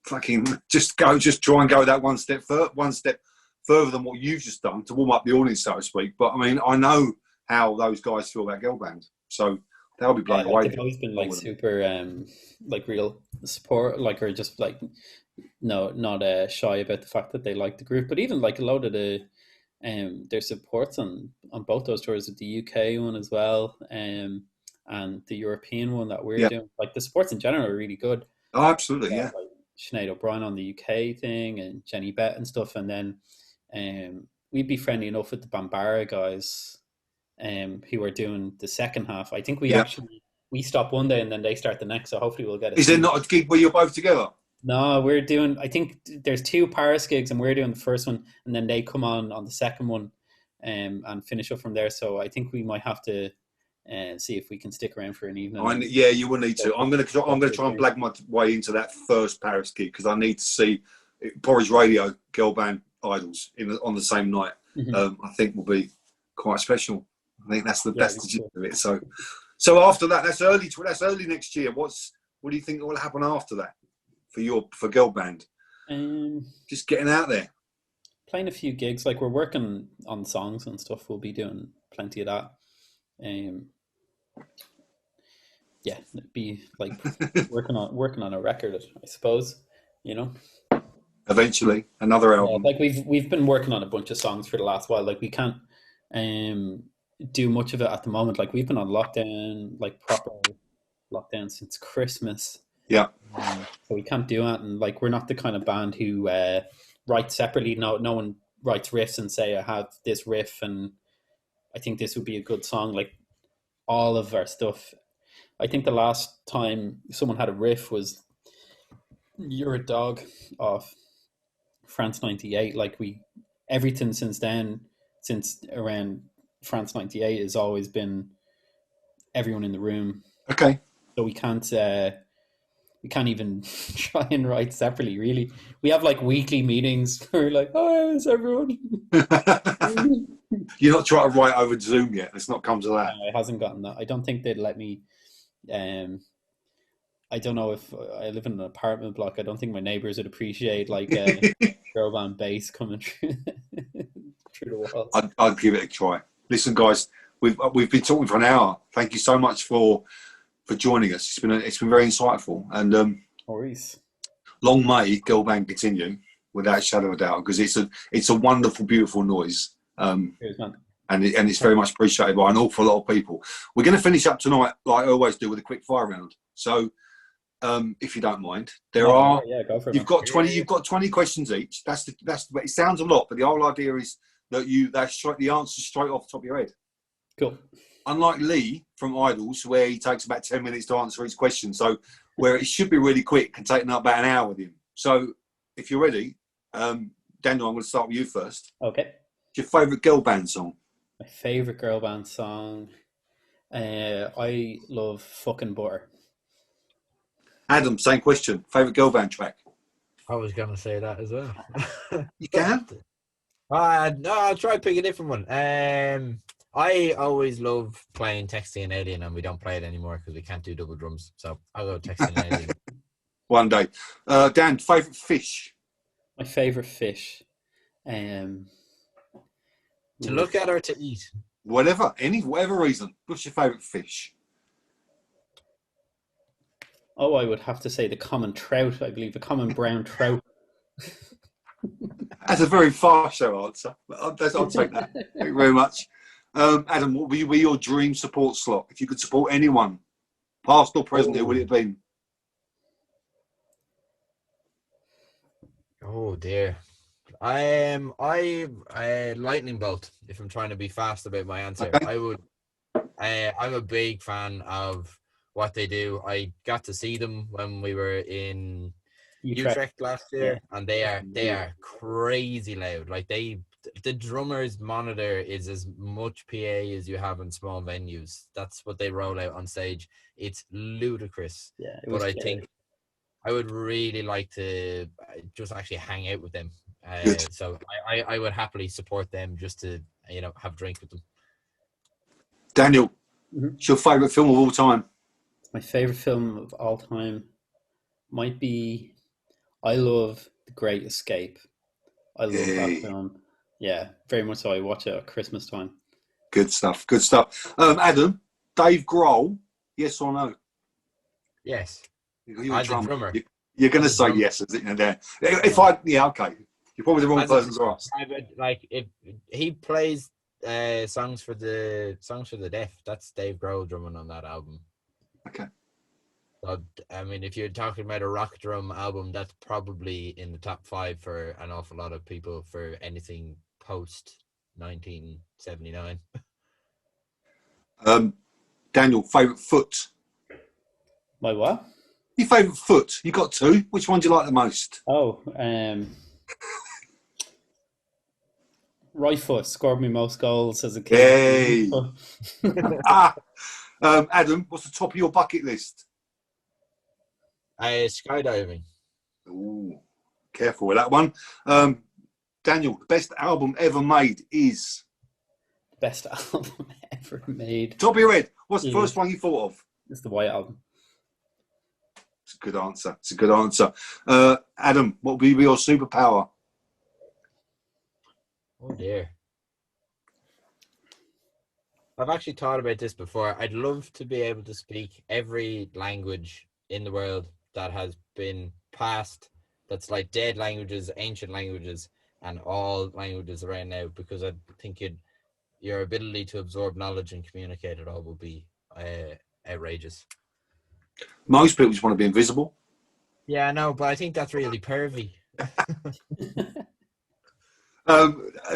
fucking just try and go that one step further than what you've just done to warm up the audience, so to speak. But I mean, I know how those guys feel about girl band, so they'll be blown away. They've always been like super, like real support, like, or just like not shy about the fact that they like the group. But even like a lot of the their supports on both those tours, of the UK one as well, and the European one that we're doing, like the supports in general are really good. Oh, absolutely, yeah. Like Sinead O'Brien on the UK thing, and Jenny Bett and stuff, and then we'd be friendly enough with the Bambara guys, who were doing the second half. I think we we stop one day and then they start the next. So hopefully we'll get it. Is there not a gig where you're both together? No, we're doing. I think there's 2 Paris gigs, and we're doing the first one, and then they come on the second one, and finish up from there. So I think we might have to see if we can stick around for an evening. Yeah, you will need to. I'm gonna try and blag my way into that first Paris gig because I need to see Porridge Radio girl band Idols on the same night. I think will be quite special. I think that's the gist of it. So after that, that's early next year. What do you think will happen after that for girl band? Just getting out there, playing a few gigs. Like we're working on songs and stuff. We'll be doing plenty of that. Yeah, it'd be like working on a record, I suppose. Eventually another album. Like we've been working on a bunch of songs for the last while. Like we can't do much of it at the moment. Like we've been on lockdown, like proper lockdown since Christmas. Yeah. So we can't do it, and like we're not the kind of band who write separately. No one writes riffs and say I have this riff and I think this would be a good song. Like all of our stuff. I think the last time someone had a riff was You're a Dog off France 98. Like everything since then, since around France 98 has always been everyone in the room. Okay. So we can't even try and write separately, really. We have like weekly meetings where we're like, oh, is everyone? You're not trying to write over Zoom yet. It's not come to that. No, it hasn't gotten that. I don't think they'd let me. I don't know if I live in an apartment block. I don't think my neighbours would appreciate like girl band bass coming through the walls. I'd give it a try. Listen, guys, we've been talking for an hour. Thank you so much for joining us. It's been very insightful, and long may girl band continue without a shadow of a doubt, because it's a wonderful, beautiful noise. Cheers, man. And it's very much appreciated by an awful lot of people. We're going to finish up tonight, like I always do, with a quick fire round. So, if you don't mind, go for it. You've got 20 questions each. It sounds a lot, but the whole idea is that the answer straight off the top of your head. Cool. Unlike Lee from Idols, where he takes about 10 minutes to answer each question, so where it should be really quick, can take about an hour with him. So, if you're ready, Daniel, I'm going to start with you first. Okay. What's your favourite girl band song? My favourite girl band song? I love Fucking Butter. Adam, same question. Favourite girl band track? I was going to say that as well. You can? No, I'll try to pick a different one. I always love playing Texting and Alien, and we don't play it anymore because we can't do double drums. So I'll go Texting and Alien. One day. Dan, favourite fish? My favourite fish? To look at or to eat? Whatever reason. What's your favourite fish? Oh, I would have to say the common trout, I believe. The common brown trout. That's a very far-show answer. I'll take that. Thank you very much. Adam, what would be your dream support slot? If you could support anyone, past or present, who would it have been? Oh, dear. I lightning bolt. If I'm trying to be fast about my answer, okay. I'm a big fan of what they do. I got to see them when we were in Utrecht last year, and they are crazy loud. Like the drummer's monitor is as much PA as you have in small venues. That's what they roll out on stage. It's ludicrous. Yeah, but I think I would really like to just actually hang out with them. So I would happily support them just to have a drink with them. Daniel, what's your favourite film of all time? My favourite film of all time might be, I love The Great Escape. I love that film. Yeah, very much so. I watch it at Christmas time. Good stuff. Adam, Dave Grohl, yes or no? Yes. You're a drummer. You're going to say yes, isn't it? There. Okay. You're probably the wrong person to ask. Like, if he plays songs for the deaf, that's Dave Grohl drumming on that album. Okay. So, I mean, if you're talking about a rock drum album, that's probably in the top 5 for an awful lot of people for anything post 1979. Daniel, favourite foot? My what? Your favourite foot? You got two. Which one do you like the most? Oh, right foot scored me most goals as a kid. Hey. Adam, what's the top of your bucket list? Skydiving. Ooh, careful with that one. Daniel, the best album ever made is? Best album ever made. Top of your head. What's the first one you thought of? It's the White Album. It's a good answer. It's a good answer. Adam, what would be your superpower? Oh dear. I've actually thought about this before. I'd love to be able to speak every language in the world that has been passed, that's like dead languages, ancient languages, and all languages around now, because I think your ability to absorb knowledge and communicate it all will be outrageous. Most people just want to be invisible. Yeah, I know, but I think that's really pervy.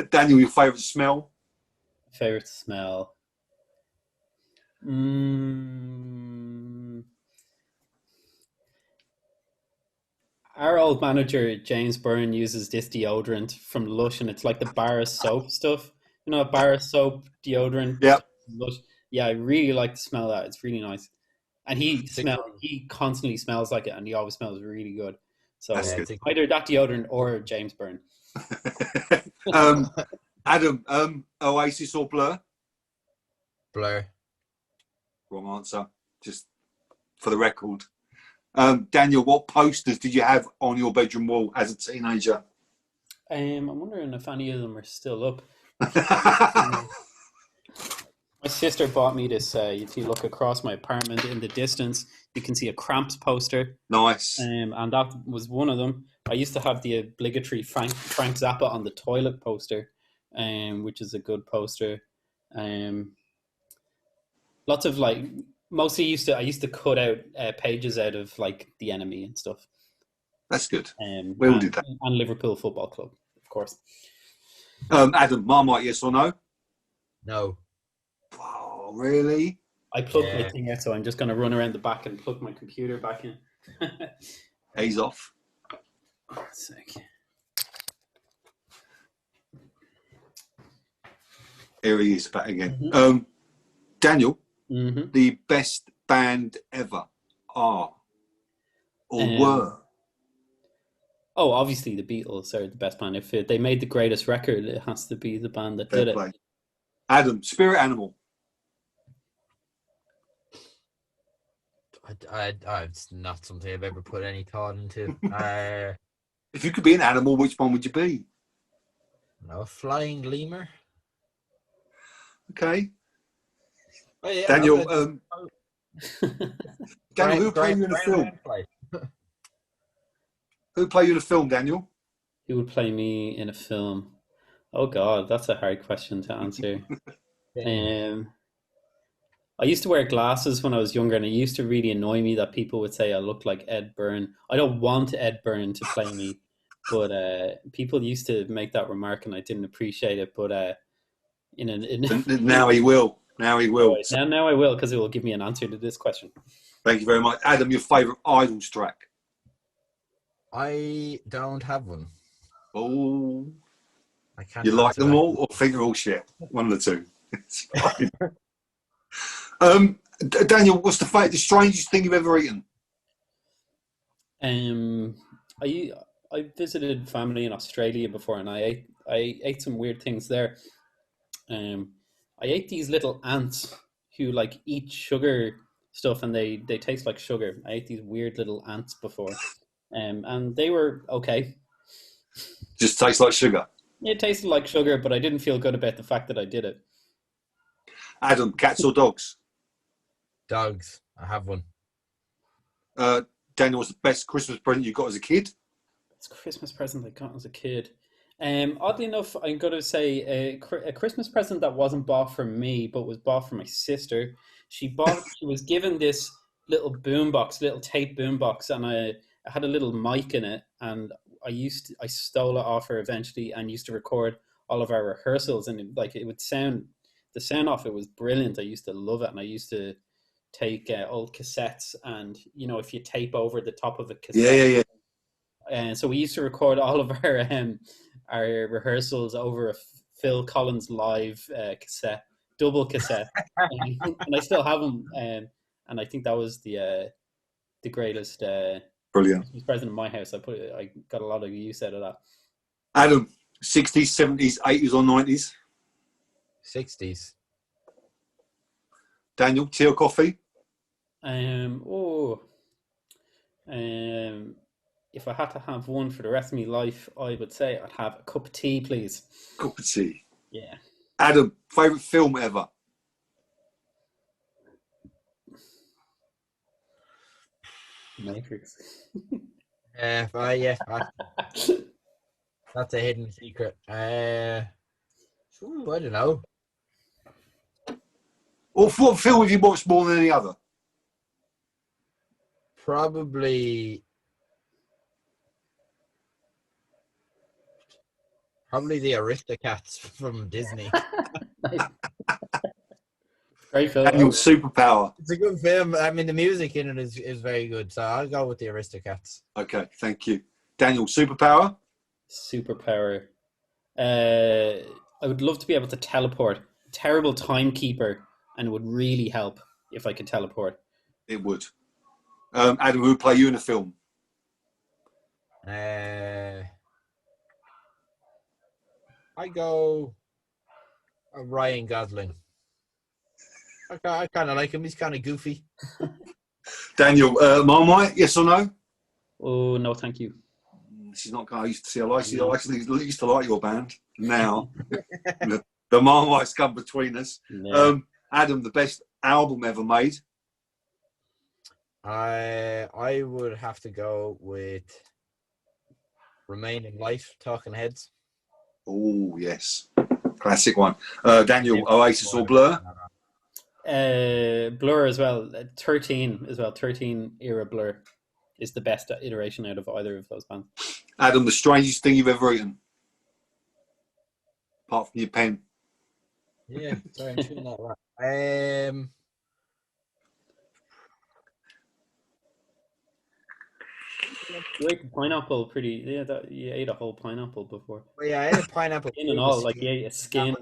Daniel, your favourite smell? Favorite smell? Our old manager James Byrne uses this deodorant from Lush, and it's like the bar of soap stuff. You know, bar of soap deodorant. Yeah. Lush. Yeah, I really like the smell of that. It's really nice. And he constantly smells like it, and he always smells really good. So either that deodorant or James Byrne. Adam, Oasis or Blur? Blur. Wrong answer. Just for the record. Daniel, what posters did you have on your bedroom wall as a teenager? I'm wondering if any of them are still up. My sister bought me this. If you look across my apartment in the distance, you can see a Cramps poster. Nice. And that was one of them. I used to have the obligatory Frank Zappa on the toilet poster, which is a good poster. Lots of like, mostly I used to cut out pages out of like The Enemy and stuff. That's good. We all did that. And Liverpool Football Club, of course. Adam, Marmite, yes or no? No. Oh, really? I plugged my thing out, so I'm just going to run around the back and plug my computer back in. He's off. Sick. Here he is back again. Mm-hmm. Daniel, the best band ever are or were? Oh, obviously the Beatles are the best band. If they made the greatest record, it has to be the band that did it. Adam, Spirit Animal. It's not something I've ever put any thought into. If you could be an animal, which one would you be? A flying lemur. Okay. Oh, yeah, Daniel, Daniel, who played you in a film? Who played you in a film, Daniel? Who would play me in a film? Oh God, that's a hard question to answer. I used to wear glasses when I was younger, and it used to really annoy me that people would say I looked like Ed Byrne. I don't want Ed Byrne to play me, but people used to make that remark, and I didn't appreciate it. But now he will. Now he will. Now I will, because it will give me an answer to this question. Thank you very much. Adam, your favourite Idols track? I don't have one. Oh. I can't. You like them all or think they're all shit? One of the two. It's fine. Daniel, what's the strangest thing you've ever eaten? I visited family in Australia before, and I ate some weird things there. I ate these little ants who like eat sugar stuff, and they taste like sugar. I ate these weird little ants before, and they were okay. Just tastes like sugar. It tasted like sugar, but I didn't feel good about the fact that I did it. Adam, cats or dogs? Dogs. I have one. Daniel, what's the best Christmas present you got as a kid? Best Christmas present I got as a kid. Oddly enough, I'm going to say a Christmas present that wasn't bought for me, but was bought for my sister. She was given this little boombox, little tape boombox, and I had a little mic in it, and I stole it off her eventually, and used to record all of our rehearsals, and the sound off it was brilliant. I used to love it, and I used to take old cassettes, and if you tape over the top of a cassette. Yeah. And so we used to record all of our rehearsals over a Phil Collins live cassette, double cassette, and I still have them. And I think that was the greatest Brilliant Christmas present in my house. I got a lot of use out of that. Adam, 60s, 70s, 80s, or 90s? 60s. Daniel, tea or coffee? If I had to have one for the rest of my life, I would say I'd have a cup of tea, please. Cup of tea. Yeah. Adam, favourite film ever? Matrix. That's a hidden secret. I don't know. Or what film have you watched more than any other? Probably the Aristocats from Disney. Nice. Great film. Daniel, superpower. It's a good film. I mean, the music in it is very good, so I'll go with the Aristocats. Okay, thank you. Daniel, superpower? Superpower. I would love to be able to teleport. Terrible timekeeper, and it would really help if I could teleport. It would. Adam, who would play you in a film? I go Ryan Gosling. I kind of like him. He's kind of goofy. Daniel, Marmite, yes or no? Oh, no, thank you. She's not going. I used to see. I used to like your band. Now, the Marmite's come between us. Yeah. Adam, the best album ever made? I would have to go with Remain in Life, Talking Heads. Oh, yes. Classic one. Daniel, Oasis or Blur? Blur as well. 13 as well. 13 era Blur is the best iteration out of either of those bands. Adam, the strangest thing you've ever eaten? Apart from your pen. Yeah, sorry, I'm shooting that right. You ate the pineapple pretty. Yeah, you ate a whole pineapple before. Well, yeah, I ate a pineapple. Skin and all, like you ate a skin.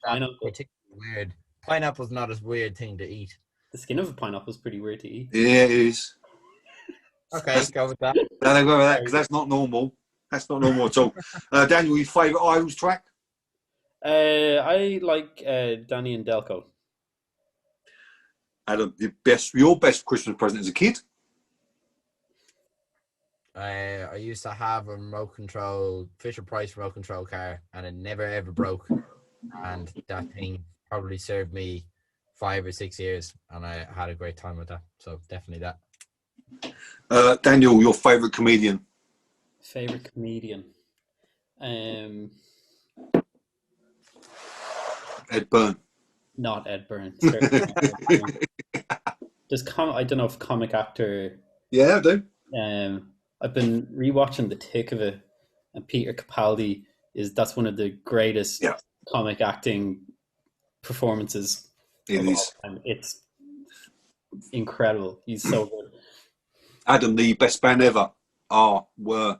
Pineapple. Particularly weird. Pineapple's not a weird thing to eat. The skin of a pineapple is pretty weird to eat. Yeah, it is. Okay, go with that. No, go with that because that's not normal. That's not normal at all. Daniel, your favourite Idols track? I like Danny and Delco. Adam, your best Christmas present as a kid? I used to have a remote control, Fisher-Price remote control car, and it never ever broke. And that thing probably served me 5 or 6 years, and I had a great time with that. So definitely that. Daniel, your favourite comedian? Favorite comedian? Ed Byrne. Not Ed Byrne. Certainly not Ed Byrne. I don't know if comic actor. Yeah, I do. I've been rewatching The Tick of It, and Peter Capaldi that's one of the greatest comic acting performances. It is. It's incredible. He's so good. Adam, the best band ever were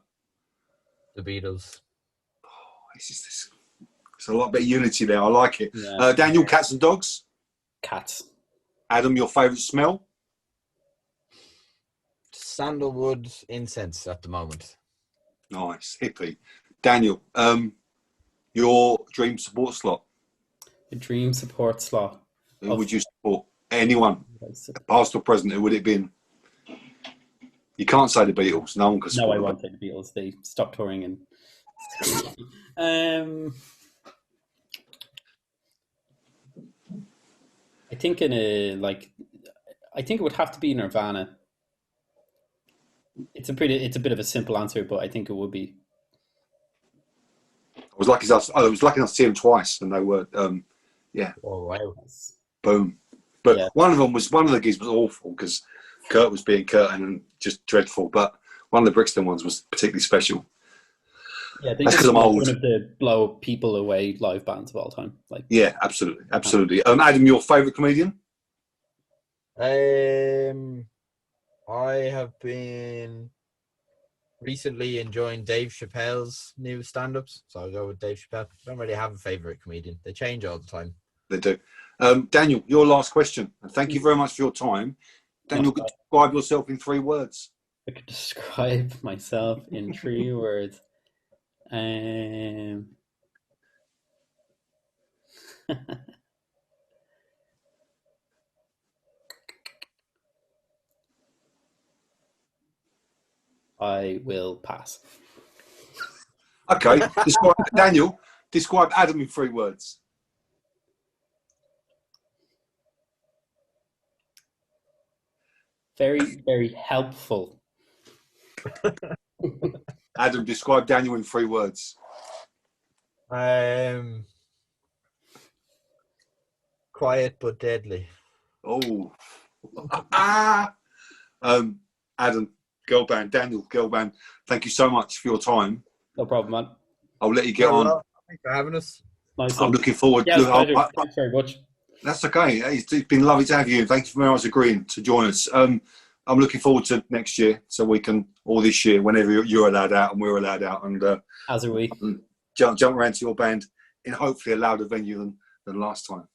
The Beatles. It's a lot bit of unity there. I like it. Yeah. Daniel, cats and dogs? Cats. Adam, your favourite smell? Sandalwood incense at the moment. Nice. Hippie. Daniel, your dream support slot? A dream support slot. Who would you support? Anyone? Past or present, who would it be? You can't say the Beatles. No one can support I won't say the Beatles. They stopped touring and I think I think it would have to be Nirvana. It's a bit of a simple answer, but I think it would be. I was lucky enough to see them twice, and they were, yeah. Oh wow! Boom. But one of the gigs was awful because Kurt was being Kurt and just dreadful. But one of the Brixton ones was particularly special. Yeah, that's because I'm old. One of the blow people away live bands of all time. Yeah, absolutely. Adam, your favourite comedian? I have been recently enjoying Dave Chappelle's new stand-ups, so I'll go with Dave Chappelle. I don't really have a favorite comedian. They change all the time. They do. Daniel, your last question. And thank you very much for your time. Daniel, describe yourself in 3 words. I could describe myself in 3 words. I will pass. Okay. Daniel, describe Adam in 3 words. Very, very helpful. Adam, describe Daniel in 3 words. Quiet but deadly. Oh. Adam, girl band, Daniel, girl band. Thank you so much for your time. No problem, man. I'll let you get on. Thanks for having us. Nice. I'm looking forward. Yeah, thanks very much. That's okay. It's been lovely to have you. Thank you very much for agreeing to join us. I'm looking forward to next year, so we can, or this year, whenever you're allowed out and we're allowed out, and as are we, jump around to your band in hopefully a louder venue than last time.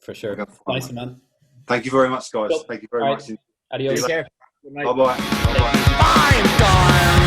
For sure. Nice, man. Thank you very much, guys. Cool. Thank you very much. Adios. Take care. Bye bye. I'm gone.